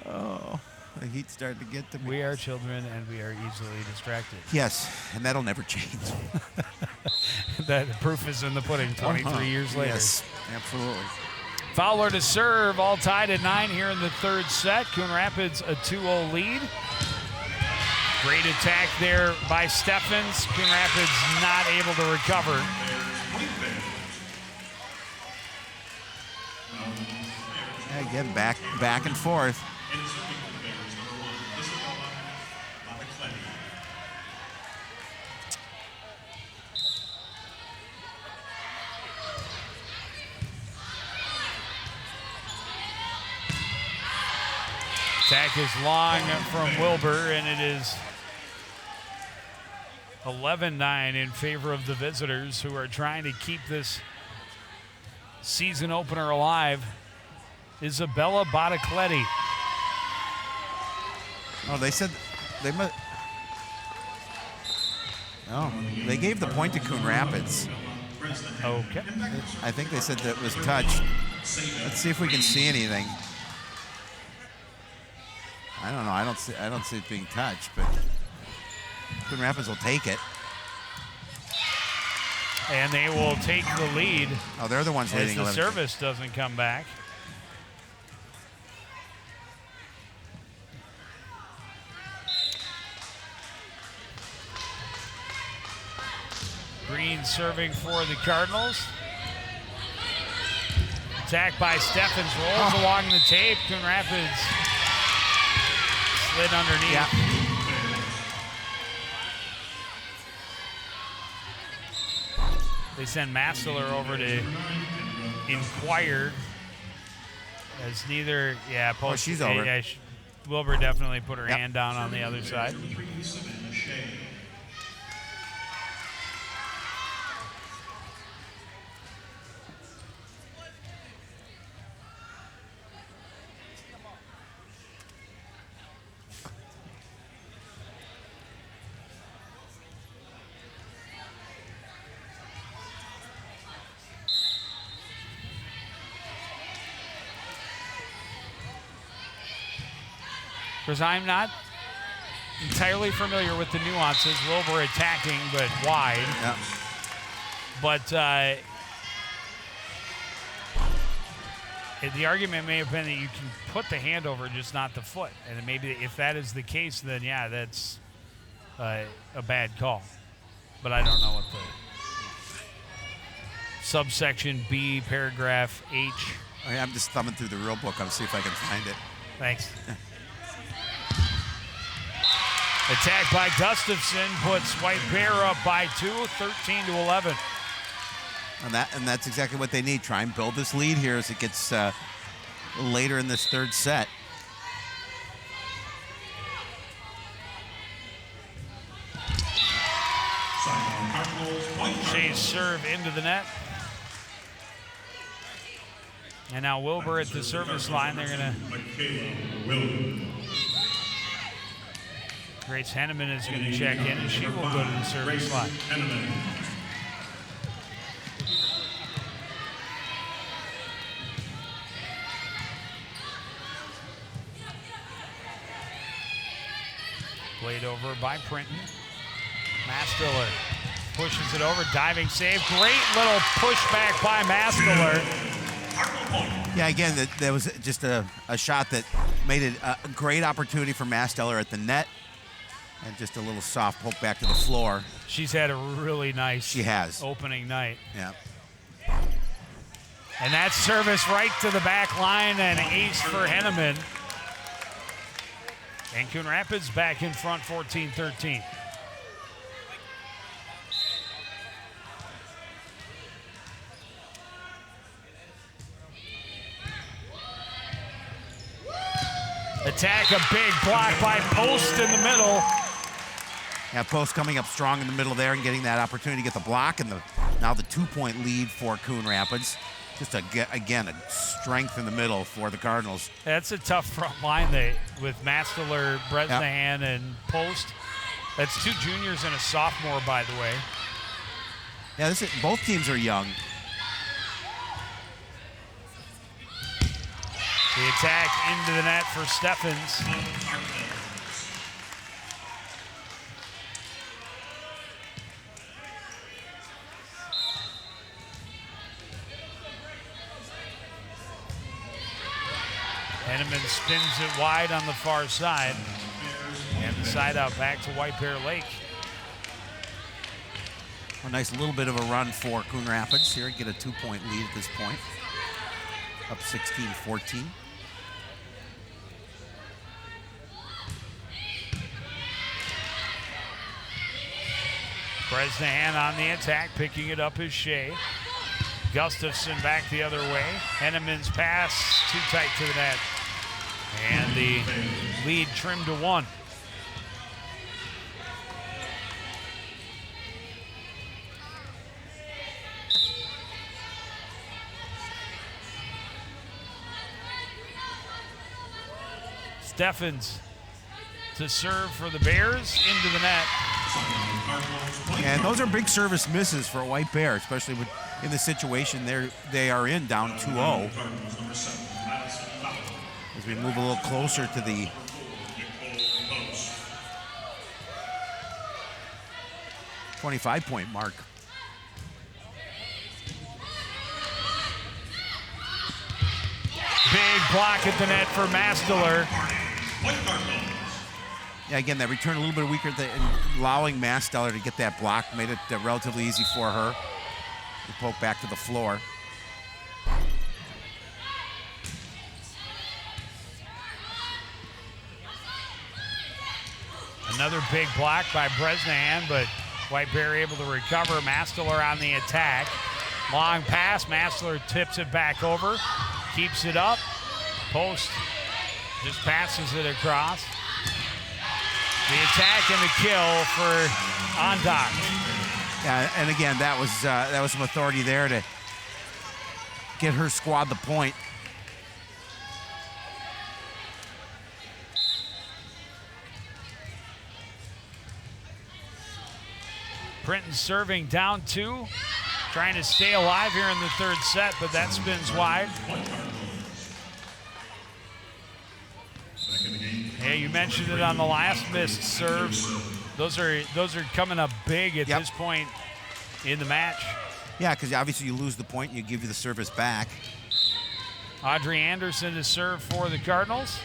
Oh, the heat's starting to get to me. We are children, and we are easily distracted. Yes, and that'll never change. That proof is in the pudding 23 years later. Yes, absolutely. Fowler to serve, all tied at 9 here in the third set. Coon Rapids a 2-0 lead. Great attack there by Steffens. Coon Rapids not able to recover. Again, back and forth. Attack is long from Wilbur, and it is 11-9 in favor of the visitors, who are trying to keep this season opener alive. Isabella Bottacletti. Oh, they said they must. Oh, they gave the point to Coon Rapids. Okay. I think they said that it was touched. Let's see if we can see anything. I don't know. I don't see it being touched, but Coon Rapids will take it. And they will take the lead. Oh, they're the ones leading. As the service doesn't come back. Green serving for the Cardinals. Attack by Steffens, rolls along the tape. Coon Rapids slid underneath. Yeah. They send Masteler over to inquire. As neither, she's over. Yeah, Wilbur definitely put her hand down on the other side. Because I'm not entirely familiar with the nuances. Wilbur attacking, but wide. Yeah. But the argument may have been that you can put the hand over, just not the foot. And maybe if that is the case, then yeah, that's a bad call. But I don't know what the subsection B, paragraph H. Okay, I'm just thumbing through the rule book. I'll see if I can find it. Thanks. Attack by Gustafson puts White Bear up by 2, 13-11. And that's exactly what they need. Try and build this lead here as it gets later in this third set. Shea's serve into the net. And now Wilbur at the service line. They're going to... Grace Henneman is going to check in, and she will go to the service line. Played over by Printon. Masteler pushes it over, diving save. Great little pushback by Masteler. Yeah, again, that was just a shot that made it a great opportunity for Masteller at the net. And just a little soft poke back to the floor. She's had a really nice opening night. Yeah. And that service right to the back line, and ace for Henneman. And Coon Rapids back in front, 14-13. attack, a big block by Post in the middle. Yeah, Post coming up strong in the middle there and getting that opportunity to get the block, and now the 2-point lead for Coon Rapids. Just, again, a strength in the middle for the Cardinals. That's a tough front line with Masteler, Bresnahan, and Post. That's 2 juniors and a sophomore, by the way. Yeah, both teams are young. The attack into the net for Steffens. Henneman spins it wide on the far side. And the side out back to White Bear Lake. A nice little bit of a run for Coon Rapids here. Get a 2-point lead at this point. Up 16-14. Bresnahan on the attack, picking it up is Shea. Gustafson back the other way. Henneman's pass too tight to the net. And the lead trimmed to 1. Steffens to serve for the Bears into the net. And those are big service misses for White Bear, especially in the situation they are in, down 2-0. As we move a little closer to the .25 mark. Big block at the net for Masteler. Yeah, again, that return a little bit weaker, allowing Masteller to get that block made it relatively easy for her to poke back to the floor. Another big block by Bresnahan, but White Bear able to recover. Masteler on the attack. Long pass, Masteler tips it back over, keeps it up. Post just passes it across. The attack and the kill for Ondock. Yeah, and again, that was some authority there to get her squad the point. Printon serving down 2, trying to stay alive here in the third set, but that spins wide. Yeah, you mentioned it on the last missed serve. Those are coming up big at this point in the match. Yeah, because obviously you lose the point and you give you the service back. Audrey Anderson to serve for the Cardinals.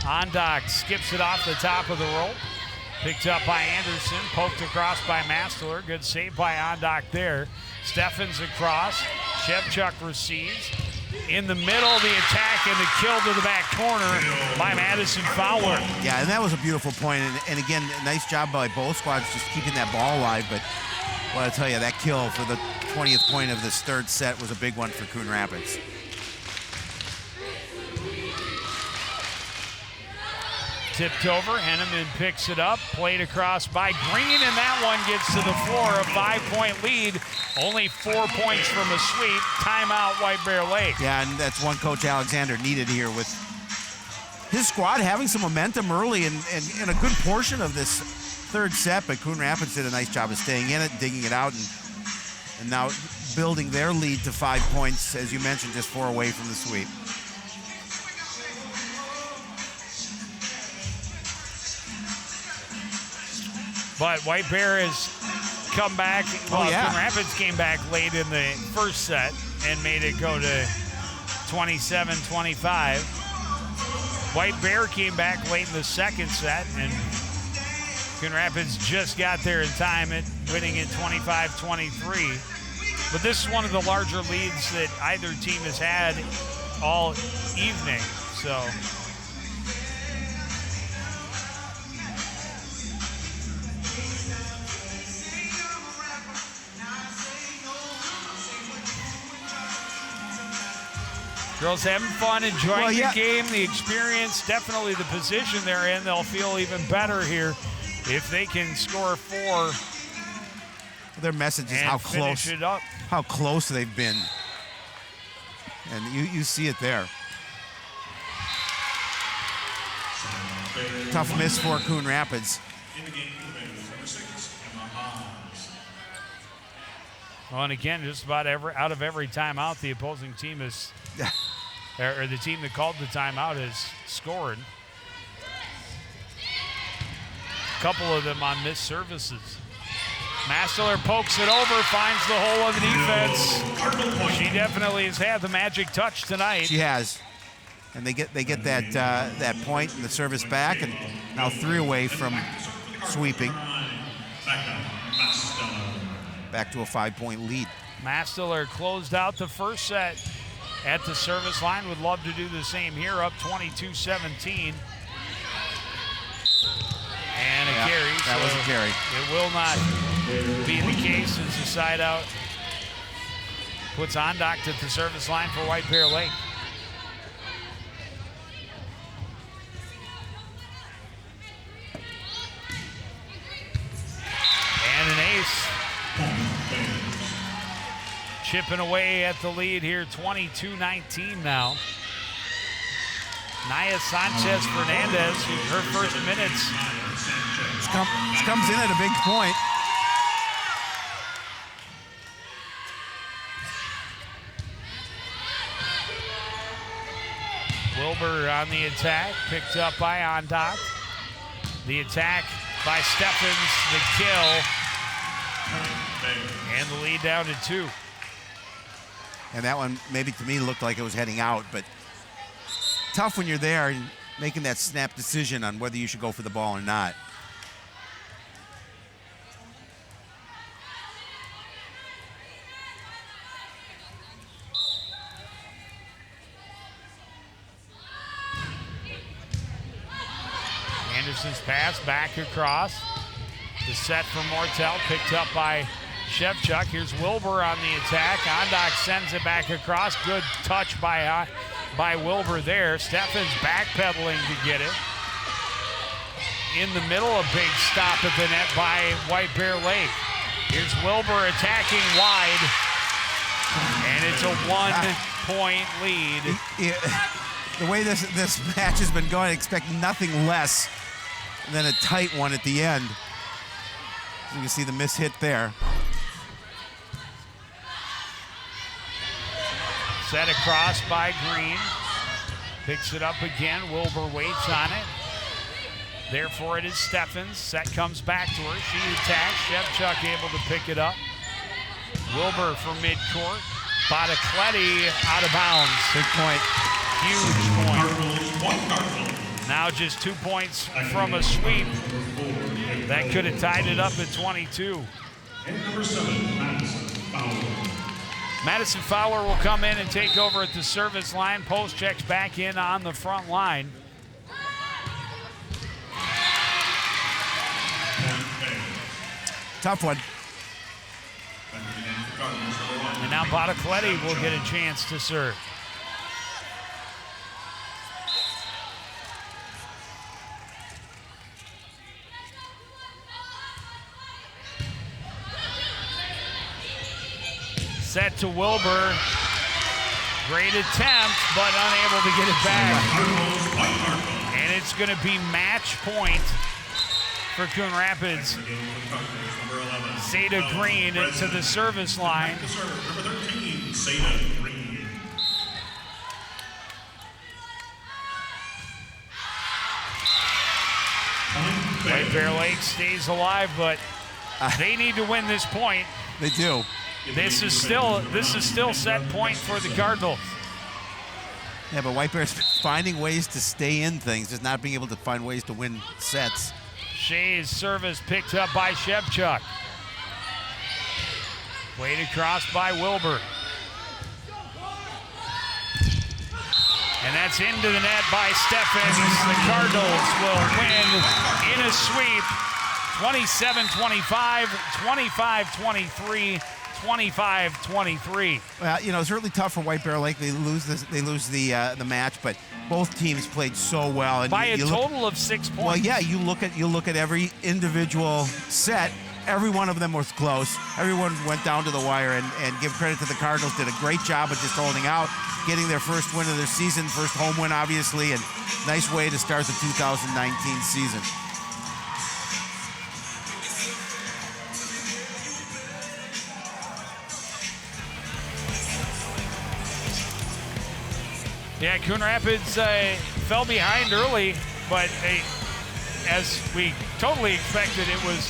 Ondock skips it off the top of the rope. Picked up by Anderson, poked across by Masteler. Good save by Ondock there. Steffens across. Shevchuk receives. In the middle, the attack and the kill to the back corner by Madison Fowler. Yeah, and that was a beautiful point. And again, nice job by both squads just keeping that ball alive. But well, I'll tell you, that kill for the 20th point of this third set was a big one for Coon Rapids. Tipped over, Henneman picks it up, played across by Green, and that one gets to the floor. A 5-point lead, only 4 points from a sweep. Timeout, White Bear Lake. Yeah, and that's one Coach Alexander needed here with his squad having some momentum early and a good portion of this third set, but Coon Rapids did a nice job of staying in it, digging it out, and now building their lead to 5 points, as you mentioned, just 4 away from the sweep. But White Bear has come back. Well, Coon Rapids came back late in the first set and made it go to 27-25. White Bear came back late in the second set, and Coon Rapids just got there in time, winning it 25-23. But this is one of the larger leads that either team has had all evening. So. Girls having fun, enjoying the game, the experience, definitely the position they're in. They'll feel even better here if they can score 4. Their message is how close they've been. And you see it there. Tough miss for Coon Rapids. Well, and again, just about out of every timeout, the opposing team is, or the team that called the timeout has scored. A couple of them on missed services. Masteller pokes it over, finds the hole of the defense. She definitely has had the magic touch tonight. She has. And they get that point and the service back, and now 3 away from sweeping. Back to a 5-point lead. Masteller closed out the first set at the service line. Would love to do the same here, up 22-17. And a carry. That was a carry. It will not be the case as the side out puts Ondock at the service line for White Bear Lake. And an ace. Chipping away at the lead here, 22-19 now. Naya Sanchez Fernandez, her first minutes. This comes in at a big point. Wilbur on the attack, picked up by Ondock. The attack by Steffens, the kill. And the lead down to 2. And that one maybe to me looked like it was heading out, but tough when you're there and making that snap decision on whether you should go for the ball or not. Anderson's pass back across. The set from Mortel, picked up by Shevchuk. Here's Wilbur on the attack. Ondock sends it back across. Good touch by Wilbur there. Steffens backpedaling to get it. In the middle, a big stop at the net by White Bear Lake. Here's Wilbur attacking wide. And it's a 1-point lead. The way this match has been going, I expect nothing less than a tight one at the end. You can see the miss hit there. Set across by Green. Picks it up again. Wilbur waits on it. Therefore, it is Steffens. Set comes back to her. She attacks. Shevchuk able to pick it up. Wilbur for midcourt. Bottacletti out of bounds. Big point. Huge point. Now just 2 points from a sweep. That could have tied it up at 22. And number 7, Madison Fowler. Madison Fowler will come in and take over at the service line. Post checks back in on the front line. Tough one. And now Bottacletti will get a chance to serve. Set to Wilbur. Great attempt, but unable to get it back. And it's going to be match point for Coon Rapids. Zeta Green to the service line. Number 13, Zeta Green. White Bear Lake stays alive, but they need to win this point. They do. This is still set point for the Cardinals. Yeah, but White Bear's finding ways to stay in things, just not being able to find ways to win sets. Shea's service picked up by Shevchuk. Played across by Wilbur. And that's into the net by Steffens. The Cardinals will win in a sweep. 27-25, 25-23. 25-23. Well, it's really tough for White Bear Lake. They lose the match, but both teams played so well. And By a total of 6 points. Well, yeah, you look at every individual set. Every one of them was close. Everyone went down to the wire, and give credit to the Cardinals. Did a great job of just holding out, getting their first win of their season, first home win, obviously, and nice way to start the 2019 season. Yeah, Coon Rapids fell behind early, but as we totally expected, it was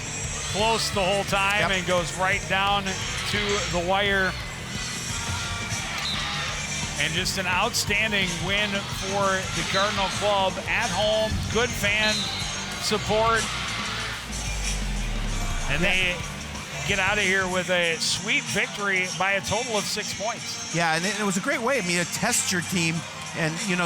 close the whole time and goes right down to the wire. And just an outstanding win for the Cardinal Club at home. Good fan support. And they get out of here with a sweet victory by a total of 6 points. Yeah, and it was a great way. I mean, to test your team, and you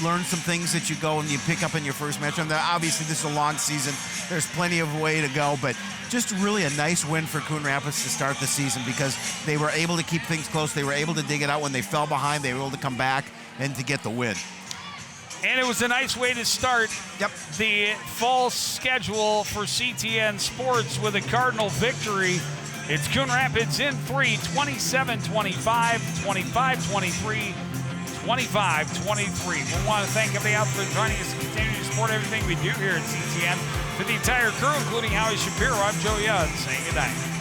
learn some things that you go and you pick up in your first match. And obviously, this is a long season. There's plenty of way to go, but just really a nice win for Coon Rapids to start the season because they were able to keep things close. They were able to dig it out when they fell behind. They were able to come back and to get the win. And it was a nice way to start the fall schedule for CTN Sports with a Cardinal victory. It's Coon Rapids in 3, 27-25, 25-23, 25-23. We want to thank everybody out for joining us and continue to support everything we do here at CTN. For the entire crew, including Howie Shapiro, I'm Joe Young, saying good night.